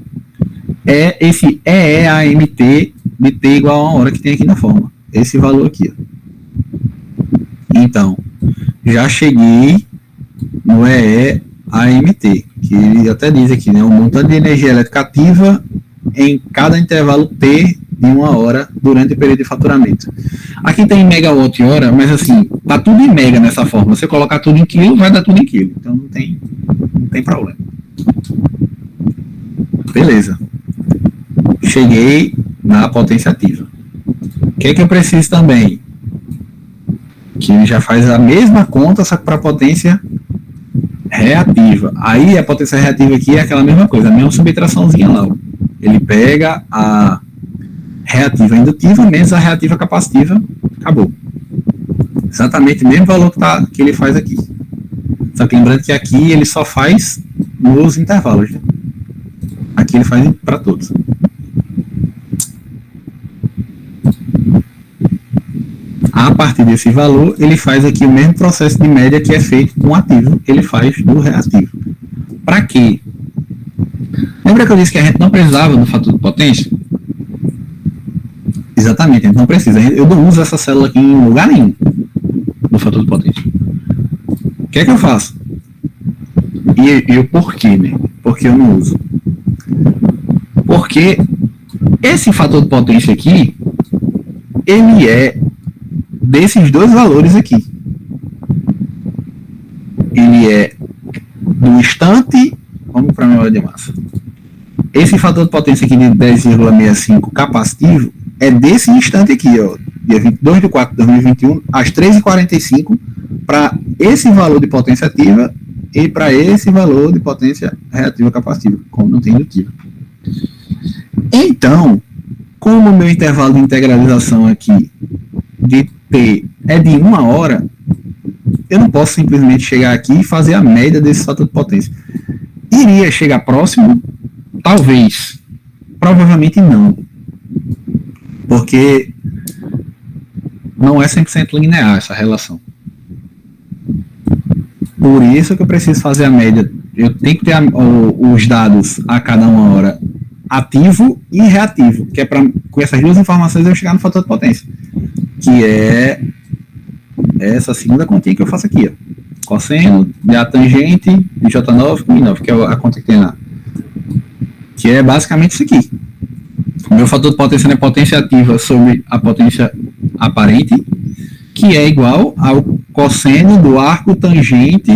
é esse EEAMT de T igual a 1 hora que tem aqui na fórmula. Esse valor aqui. Ó. Então, já cheguei no EEAMT, que ele até diz aqui, né? O montante de energia elétrica ativa em cada intervalo T de 1 hora durante o período de faturamento. Aqui tem megawatt-hora, mas assim, tá tudo em mega nessa forma. Se você colocar tudo em quilo, vai dar tudo em quilo. Então não tem problema. Beleza. Cheguei na potência ativa. O que é que eu preciso também? Que ele já faz a mesma conta, só que para potência reativa. Aí a potência reativa aqui é aquela mesma coisa, a mesma subtraçãozinha lá. Ó. Ele pega a reativa indutiva menos a reativa capacitiva, acabou. Exatamente o mesmo valor que ele faz aqui. Só que lembrando que aqui ele só faz nos intervalos. Né? Aqui ele faz para todos. A partir desse valor, ele faz aqui o mesmo processo de média que é feito com o ativo, ele faz do reativo. Para quê? Lembra que eu disse que a gente não precisava do fator de potência? Exatamente, a gente não precisa. Eu não uso essa célula aqui em lugar nenhum do fator de potência. O que é que eu faço? E o porquê, né? Porque eu não uso. Porque Esse fator de potência aqui, ele é desses dois valores aqui. Ele é do instante, vamos para a memória de massa. Esse fator de potência aqui de 10,65 capacitivo é desse instante aqui, ó, dia 22 de 4 de 2021, às 3h45, para esse valor de potência ativa e para esse valor de potência reativa capacitiva, como não tem indutiva. Então, como o meu intervalo de integralização aqui de T é de 1 hora, eu não posso simplesmente chegar aqui e fazer a média desse fator de potência. Iria chegar próximo? Talvez. Provavelmente não. Porque não é 100% linear essa relação. Por isso que eu preciso fazer a média. Eu tenho que ter os dados a cada 1 hora ativo e reativo, que é para, com essas duas informações, eu chegar no fator de potência, que é essa segunda continha que eu faço aqui, ó. Cosseno de A tangente de J9 com I9, que é a conta que tem lá. Que é basicamente isso aqui. O meu fator de potência é potência ativa sobre a potência aparente, que é igual ao cosseno do arco tangente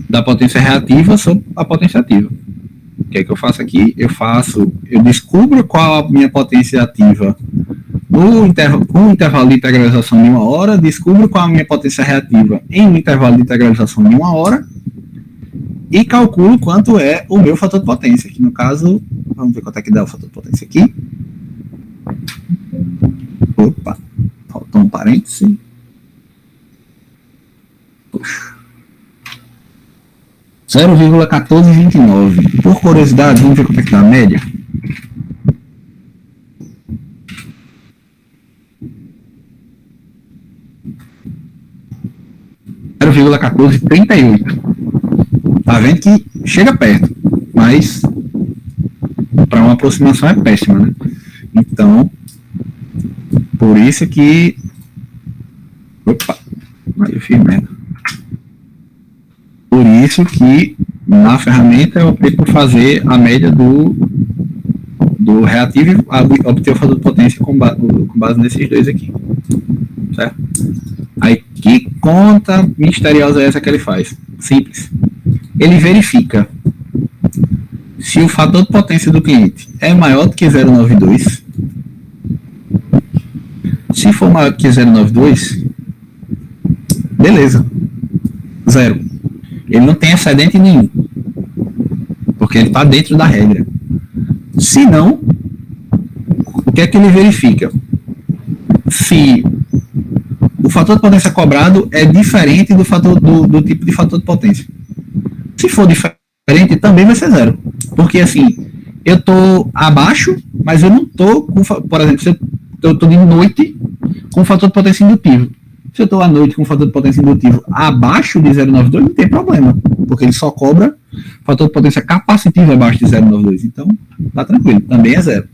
da potência reativa sobre a potência ativa. O que é que eu faço aqui? Eu descubro qual a minha potência ativa com um intervalo de integralização de 1 hora, descubro qual a minha potência reativa em um intervalo de integralização de 1 hora e calculo quanto é o meu fator de potência, que no caso, vamos ver quanto é que dá o fator de potência aqui. Opa, faltou um parêntese. Puxa. 0,1429. Por curiosidade, vamos ver quanto é que dá a média. Tá vendo que chega perto, mas para uma aproximação é péssima, né? Então, por isso que... Opa, aí eu fiz merda. Por isso que na ferramenta eu optei por fazer a média do reativo e obter o fator de potência com base nesses dois aqui. Certo? Aí, que conta misteriosa é essa que ele faz? Simples. Ele verifica se o fator de potência do cliente é maior do que 0,92. Se for maior do que 0,92, beleza. 0. Ele não tem excedente nenhum, porque ele está dentro da regra. Se não, o que é que ele verifica? Se o fator de potência cobrado é diferente do fator do tipo de fator de potência. Se for diferente, também vai ser 0. Porque assim, eu estou abaixo, mas eu não estou com, por exemplo, se eu estou de noite com fator de potência indutivo. Se eu estou à noite com fator de potência indutivo abaixo de 0,92, não tem problema, porque ele só cobra fator de potência capacitivo abaixo de 0,92. Então, tá tranquilo, também é 0.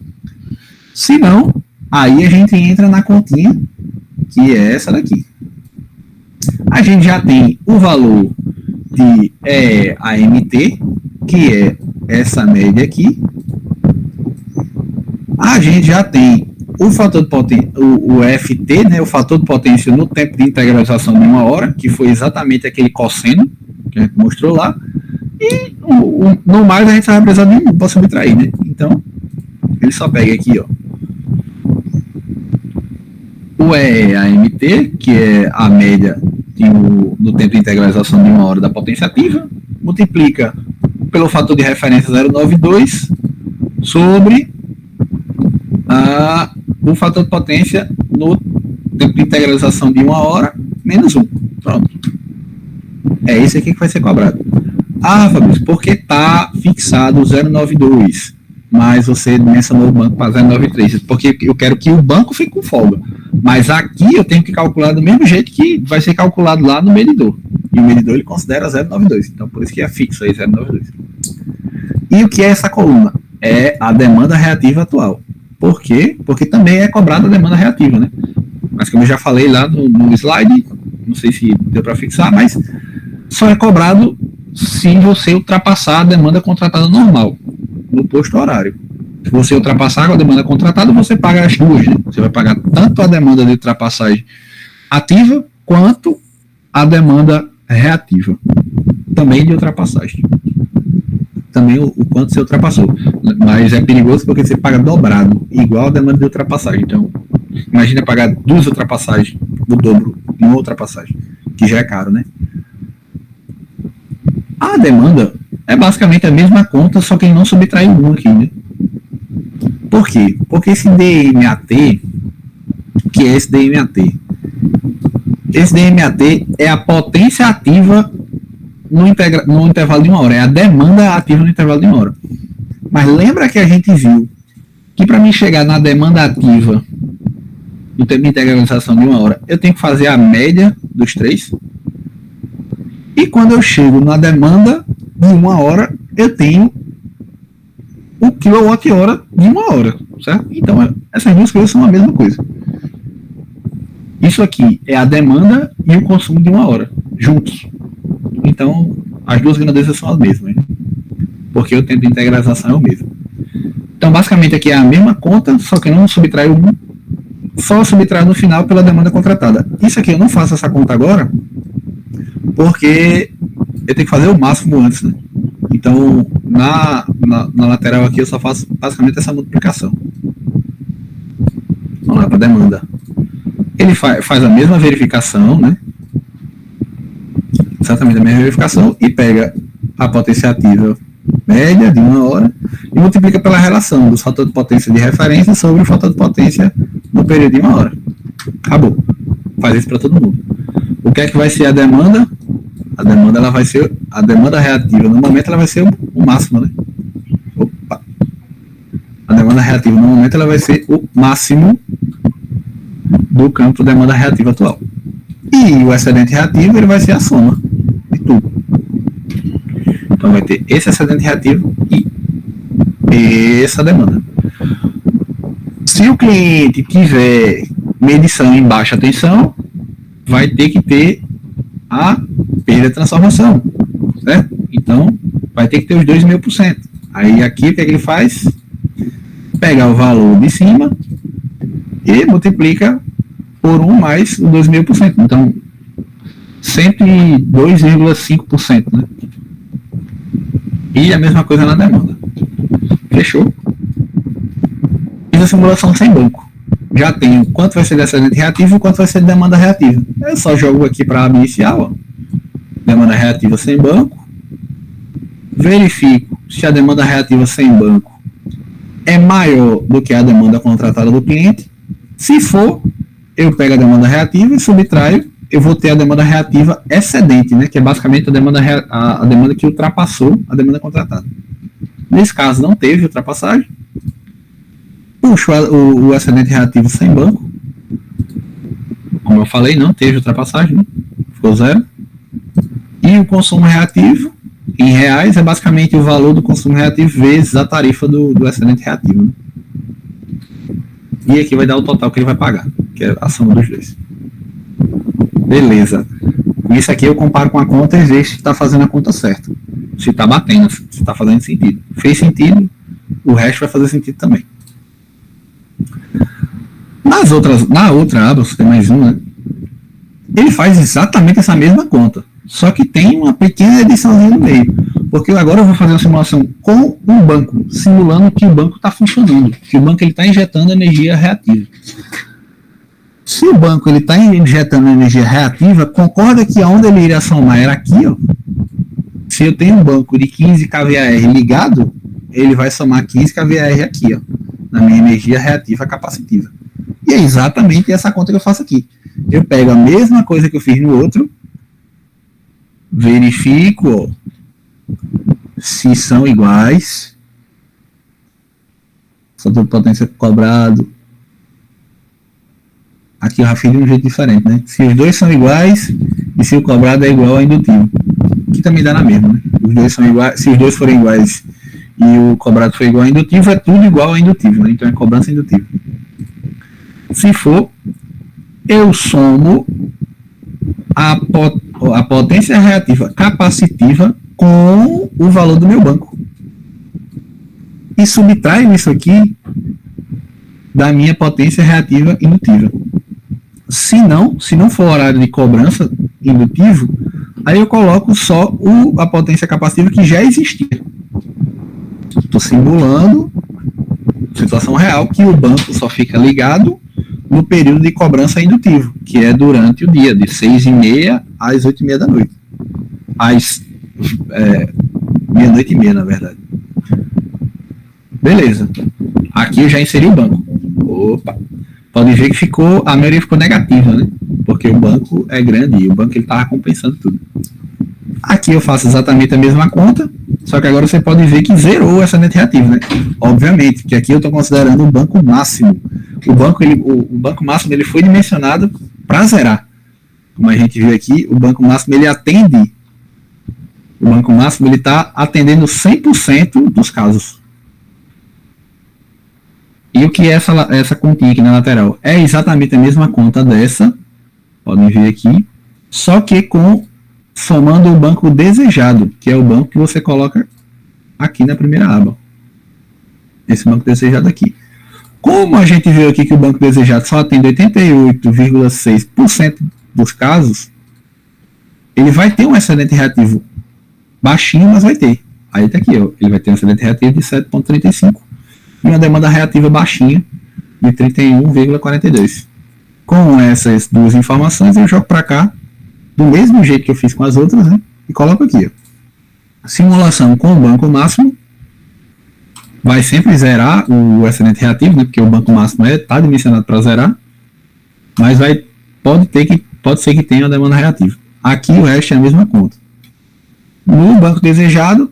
Se não, aí a gente entra na continha, que é essa daqui. A gente já tem o valor de AMT, que é essa média aqui. A gente já tem o fator de potência, o FT, né, o fator de potência no tempo de integralização de 1 hora, que foi exatamente aquele cosseno que a gente mostrou lá, e no mais a gente só vai precisar de 1 para subtrair, né? Então, ele só pega aqui, ó, o AMT, que é a média do tempo de integralização de 1 hora da potência ativa, multiplica pelo fator de referência 0,92 sobre o fator de potência no tempo de integralização de 1 hora menos 1. Pronto. É esse aqui que vai ser cobrado. Fabrício, porque está fixado 0,92, mas você mencionou o banco para 0,93, porque eu quero que o banco fique com folga. Mas aqui eu tenho que calcular do mesmo jeito que vai ser calculado lá no medidor. E o medidor ele considera 0,92. Então por isso que é fixo aí 0,92. E o que é essa coluna? É a demanda reativa atual. Por quê? Porque também é cobrada a demanda reativa, né? Mas como eu já falei lá no slide, não sei se deu para fixar, mas só é cobrado se você ultrapassar a demanda contratada normal no posto horário. Se você ultrapassar com a demanda contratada, você paga as duas. Né? Você vai pagar tanto a demanda de ultrapassagem ativa, quanto a demanda reativa. Também de ultrapassagem. Também o quanto você ultrapassou. Mas é perigoso porque você paga dobrado, igual a demanda de ultrapassagem. Então, imagina pagar 2 ultrapassagens, o dobro de uma ultrapassagem, que já é caro, né? A demanda é basicamente a mesma conta, só que ele não subtraiu um aqui, né? Por quê? Porque esse DMAT, que é esse DMAT? Esse DMAT é a potência ativa no intervalo de 1 hora, é a demanda ativa no intervalo de 1 hora. Mas lembra que a gente viu que para mim chegar na demanda ativa no tempo de integralização de 1 hora, eu tenho que fazer a média dos 3. E quando eu chego na demanda de 1 hora, eu tenho o quilowatt-hora de 1 hora, certo? Então, essas duas coisas são a mesma coisa. Isso aqui é a demanda e o consumo de 1 hora, juntos. Então, as duas grandezas são as mesmas, né? Porque o tempo de integralização é o mesmo. Então, basicamente, aqui é a mesma conta, só que não subtrai só subtrai no final pela demanda contratada. Isso aqui eu não faço essa conta agora, porque eu tenho que fazer o máximo antes, né? Então, na lateral aqui, eu só faço basicamente essa multiplicação. Vamos lá para a demanda. Ele faz a mesma verificação, né? Exatamente a mesma verificação, e pega a potência ativa média de 1 hora e multiplica pela relação do fator de potência de referência sobre o fator de potência no período de 1 hora. Acabou. Faz isso para todo mundo. O que é que vai ser a demanda? A demanda, ela vai ser a demanda reativa. No momento, ela vai ser o máximo, né? Opa. A demanda reativa, no momento, ela vai ser o máximo do campo de demanda reativa atual. E o excedente reativo, ele vai ser a soma de tudo. Então, vai ter esse excedente reativo e essa demanda. Se o cliente tiver medição em baixa tensão, vai ter que ter a perda de transformação, certo? Então, vai ter que ter os 2.000%. Aí, aqui, o que é que ele faz? Pega o valor de cima e multiplica por 1 mais o 2.000%. Então, 102,5%, né? E a mesma coisa na demanda. Fechou? Fiz a simulação sem banco. Já tenho quanto vai ser de excedente reativo e quanto vai ser de demanda reativa. Eu só jogo aqui para a aba inicial, ó. Demanda reativa sem banco. Verifico se a demanda reativa sem banco é maior do que a demanda contratada do cliente. Se for, eu pego a demanda reativa e subtraio, eu vou ter a demanda reativa excedente, né, que é basicamente a demanda que ultrapassou a demanda contratada. Nesse caso, não teve ultrapassagem. Puxo o excedente reativo sem banco. Como eu falei, não teve ultrapassagem, né? Ficou 0. E o consumo reativo, em reais, é basicamente o valor do consumo reativo vezes a tarifa do excedente reativo, né? E aqui vai dar o total que ele vai pagar, que é a soma dos dois. Beleza. Com isso aqui eu comparo com a conta e vejo se está fazendo a conta certa. Se está batendo, se está fazendo sentido. Fez sentido, o resto vai fazer sentido também. Na outra aba, você tem mais um, né? Ele faz exatamente essa mesma conta, só que tem uma pequena ediçãozinha no meio, porque agora eu vou fazer uma simulação com um banco, simulando que o banco está funcionando, que o banco está injetando energia reativa. Se o banco está injetando energia reativa, concorda que aonde ele iria somar era aqui, ó. Se eu tenho um banco de 15 kVAR ligado, ele vai somar 15 kVAR aqui, ó, na minha energia reativa capacitiva. E é exatamente essa conta que eu faço aqui. Eu pego a mesma coisa que eu fiz no outro, verifico, ó, se são iguais, fator de potência cobrado. Aqui eu já fiz de um jeito diferente, né? Se os dois são iguais e se o cobrado é igual ao indutivo. Aqui também dá na mesma, né? Os dois são iguais, se os dois forem iguais e o cobrado for igual ao indutivo, é tudo igual ao indutivo, né? Então é cobrança indutiva. Se for, eu somo a potência reativa capacitiva com o valor do meu banco. e subtraio isso aqui da minha potência reativa indutiva. Se não for horário de cobrança indutivo, aí eu coloco só a potência capacitiva que já existia. Estou simulando situação real que o banco só fica ligado no período de cobrança indutivo, que é durante o dia, de 6h30 às 8h30 da noite. Às meia-noite e meia, na verdade. Beleza. Aqui eu já inseri o banco. Opa. Pode ver que a maioria ficou negativa, né? Porque o banco é grande e o banco ele estava compensando tudo. Aqui eu faço exatamente a mesma conta, só que agora você pode ver que zerou o excedente reativo, né? Obviamente, que aqui eu estou considerando o banco máximo. O banco máximo ele foi dimensionado para zerar. Como a gente viu aqui, o banco máximo ele atende. O banco máximo ele está atendendo 100% dos casos. E o que é essa continha aqui na lateral? É exatamente a mesma conta dessa, podem ver aqui, só que somando o banco desejado, que é o banco que você coloca aqui na primeira aba. Esse banco desejado aqui. Como a gente viu aqui que o banco desejado só atende 88,6% dos casos, ele vai ter um excedente reativo baixinho, mas vai ter. Aí tá aqui, ó, ele vai ter um excedente reativo de 7,35 e uma demanda reativa baixinha de 31,42. Com essas duas informações, eu jogo para cá, do mesmo jeito que eu fiz com as outras, né? E coloco aqui, ó. Simulação com o banco máximo, vai sempre zerar o excedente reativo, né? Porque o banco máximo está dimensionado para zerar, mas pode ser que tenha uma demanda reativa. Aqui o resto é a mesma conta. No banco desejado,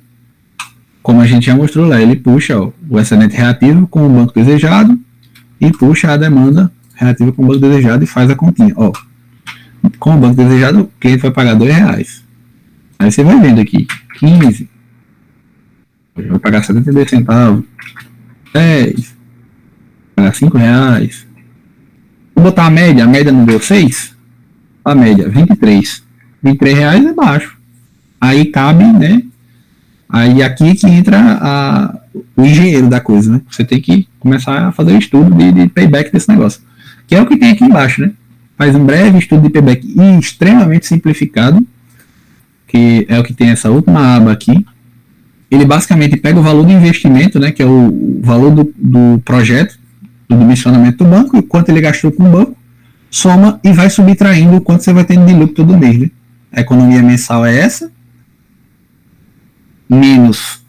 como a gente já mostrou lá, ele puxa o excedente reativo com o banco desejado e puxa a demanda reativa com o banco desejado e faz a continha. Ó, com o banco desejado, o cliente vai pagar R$2. Aí você vai vendo aqui, 15, vai pagar 72 centavos, 10, vai pagar R$5. Vou botar a média não deu 6, a média 23. R$23 é baixo. Aí cabe, né? Aí aqui que entra o engenheiro da coisa, né? Você tem que começar a fazer o estudo de payback desse negócio. Que é o que tem aqui embaixo, né? Faz um breve estudo de payback extremamente simplificado, que é o que tem essa última aba aqui. Ele basicamente pega o valor do investimento, né? Que é o valor do projeto, do dimensionamento do banco, e quanto ele gastou com o banco, soma e vai subtraindo o quanto você vai tendo de lucro todo mês, né? A economia mensal é essa, menos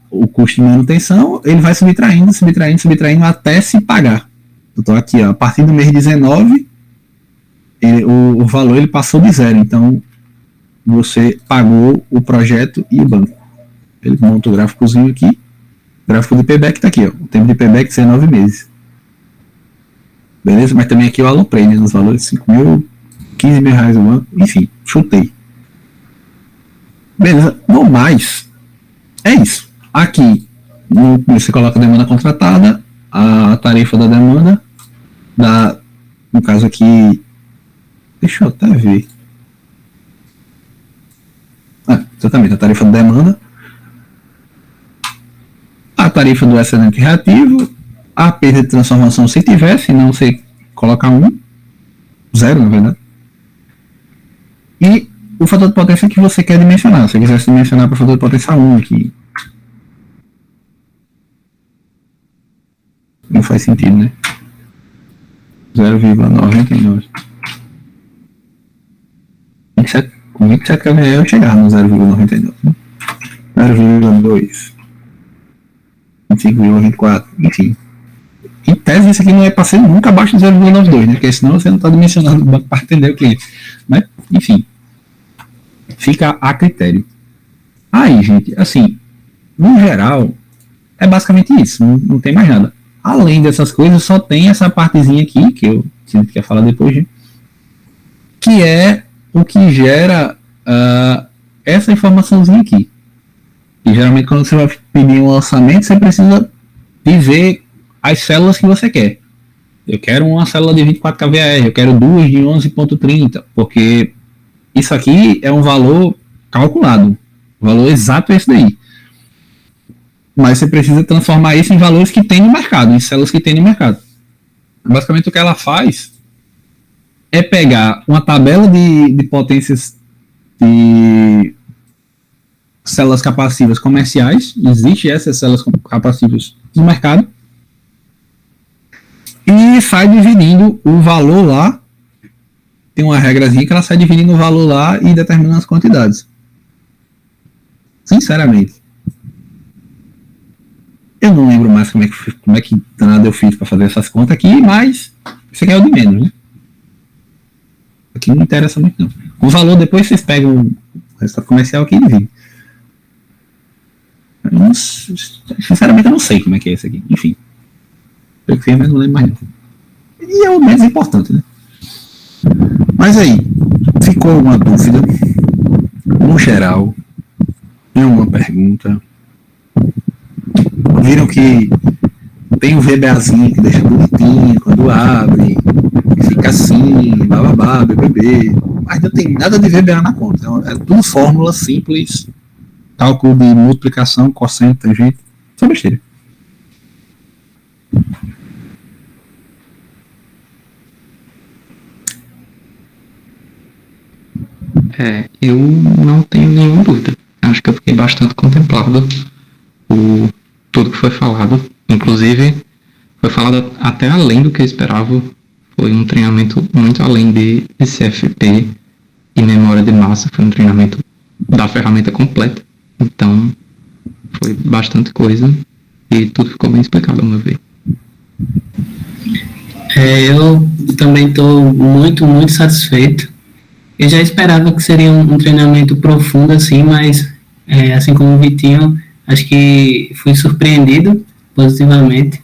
o custo de manutenção, ele vai subtraindo até se pagar. Então aqui, ó, a partir do mês 19, o valor ele passou de zero, então você pagou o projeto e o banco. Ele monta o gráficozinho aqui, o gráfico de payback está aqui, ó, o tempo de payback 19 meses. Beleza? Mas também aqui o Aloprey, né, nos valores de 5 mil, 15 mil reais o banco, enfim, chutei. Beleza, no mais, é isso. Aqui, você coloca a demanda contratada, a tarifa da demanda, no caso aqui, deixa eu até ver. Exatamente, a tarifa da demanda, a tarifa do excedente reativo, a perda de transformação se tiver, se não você coloca 0 na verdade. E o fator de potência que você quer dimensionar. Se você quiser dimensionar para o fator de potência 1 aqui, não faz sentido, né? 0,99. Com 27 kVA eu chegar no 0,99. 0,2. 25,24. Enfim. Em tese, isso aqui não é para ser nunca abaixo de 0,92, né? Porque senão você não está dimensionando o banco para atender o cliente. Mas, enfim. Fica a critério. Aí, gente, assim, no geral, é basicamente isso. Não tem mais nada. Além dessas coisas, só tem essa partezinha aqui, que eu sinto que ia falar depois, gente, que é o que gera essa informaçãozinha aqui. E geralmente, quando você vai pedir um orçamento, você precisa de ver as células que você quer. Eu quero uma célula de 24 kVAR, eu quero duas de 11,30, porque isso aqui é um valor calculado. O valor exato é esse daí. Mas você precisa transformar isso em valores que tem no mercado, em células que tem no mercado. Basicamente o que ela faz é pegar uma tabela de potências de células capacitivas comerciais, existe essas células capacitivas no mercado, e sai dividindo o valor lá, tem uma regrazinha que ela sai dividindo o valor lá e determinando as quantidades. Sinceramente, eu não lembro mais como é que nada eu fiz para fazer essas contas aqui, mas isso aqui é o de menos, né? Aqui não interessa muito não. O valor depois vocês pegam o resultado comercial aqui e dividem. Sinceramente eu não sei como é que é esse aqui. Enfim. Eu fiz, mas não lembro mais não. E é o menos importante, né? Mas aí, ficou alguma dúvida? No geral, tem alguma pergunta? Viram que tem um VBAzinho que deixa bonitinho quando abre, fica assim, bababá, BBB, mas não tem nada de VBA na conta, é tudo fórmula simples, cálculo de multiplicação, cosseno, tangente, só besteira. Eu não tenho nenhuma dúvida. Acho que eu fiquei bastante contemplado por tudo que foi falado. Inclusive, foi falado até além do que eu esperava. Foi um treinamento muito além de CFP e memória de massa. Foi um treinamento da ferramenta completa. Então, foi bastante coisa e tudo ficou bem explicado, ao meu ver. Eu também estou muito, muito satisfeito. Eu já esperava que seria um treinamento profundo, assim, mas, assim como o Vitinho, acho que fui surpreendido positivamente.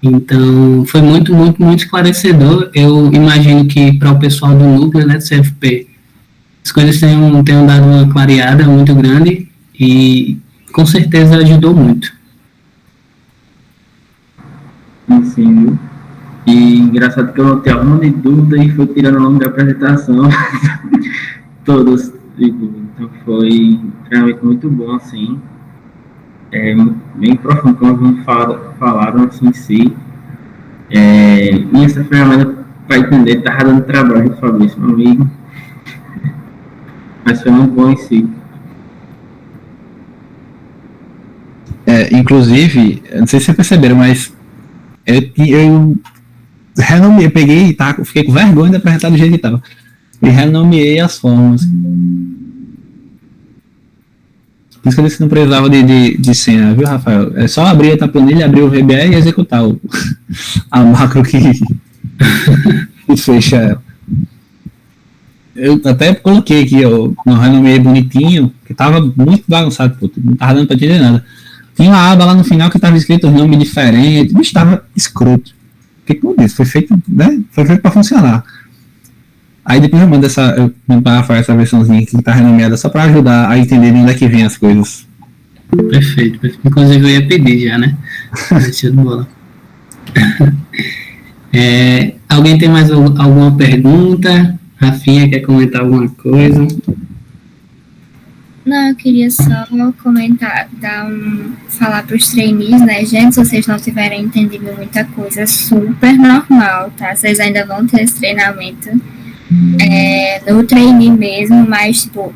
Então, foi muito, muito, muito esclarecedor. Eu imagino que para o pessoal do núcleo, né, do CFP, as coisas tenham dado uma clareada muito grande e, com certeza, ajudou muito. Sim. E engraçado que eu notei alguma de dúvida e fui tirando ao longo da apresentação. Todos. Então foi realmente muito bom, assim. Bem profundo, como alguns falaram assim em si. E essa ferramenta, para entender, estava dando trabalho, Fabrício, meu amigo. Mas foi muito bom em si. Inclusive, não sei se vocês perceberam, mas eu renomeei, peguei e fiquei com vergonha de apresentar do jeito que estava. E renomeei as formas. Por isso que eu disse que não precisava de senha, viu, Rafael? É só abrir a planilha, abrir o VBA e executar a macro que fecha ela. Eu até coloquei aqui, eu não renomeei bonitinho, que tava muito bagunçado, pô, não tava dando pra entender nada. Tinha uma aba lá no final que tava escrito nome diferente, mas estava escroto. O que eu disse? Foi feito, né? Foi feito pra funcionar. Aí depois eu mando pra Rafael essa versãozinha que tá renomeada só pra ajudar a entender de onde é que vem as coisas. Perfeito. Inclusive eu ia pedir já, né? Deixa de bola. Alguém tem mais alguma pergunta? Rafinha quer comentar alguma coisa? Não, eu queria só comentar, falar para os trainees, né, gente, se vocês não tiverem entendido muita coisa, é super normal, tá? Vocês ainda vão ter esse treinamento no trainee mesmo, mas, tipo,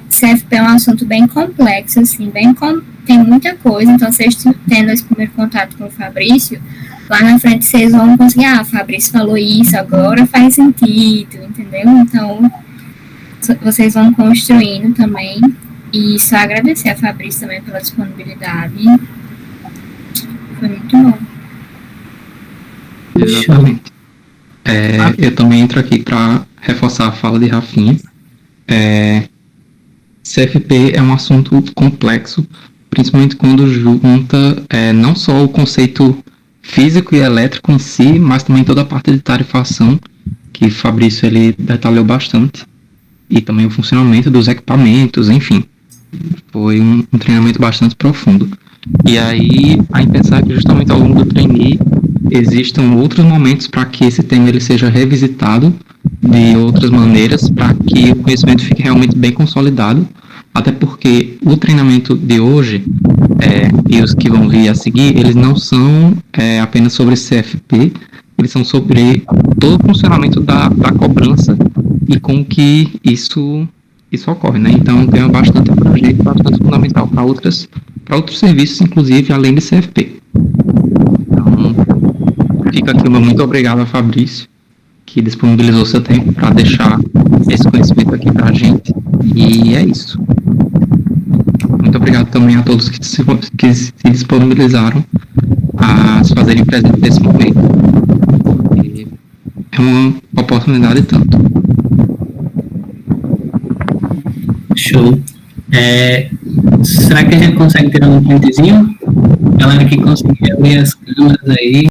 CFP é um assunto bem complexo, assim, tem muita coisa, então vocês tendo esse primeiro contato com o Fabrício, lá na frente vocês vão conseguir, o Fabrício falou isso, agora faz sentido, entendeu? Então, vocês vão construindo também. E só agradecer a Fabrício também pela disponibilidade. Foi muito bom. Exatamente. Eu também entro aqui para reforçar a fala de Rafinha. CFP é um assunto complexo, principalmente quando junta não só o conceito físico e elétrico em si, mas também toda a parte de tarifação, que Fabrício ele detalhou bastante, e também o funcionamento dos equipamentos, enfim. Foi um treinamento bastante profundo. E aí, a pensar que justamente ao longo do trainee existam outros momentos para que esse tema ele seja revisitado de outras maneiras, para que o conhecimento fique realmente bem consolidado, Até porque o treinamento de hoje e os que vão vir a seguir, eles não são apenas sobre CFP, eles são sobre todo o funcionamento da cobrança e como que isso ocorre, né? Então, é um tema bastante abrangente, bastante fundamental para outros serviços, inclusive além de CFP. Então, fica aqui o meu muito obrigado a Fabrício, que disponibilizou seu tempo para deixar esse conhecimento aqui para a gente. E é isso. Muito obrigado também a todos que se disponibilizaram a se fazerem presente nesse momento. E é uma oportunidade tanto. Show. Será que a gente consegue tirar um printzinho? Galera que conseguir abrir as câmeras aí.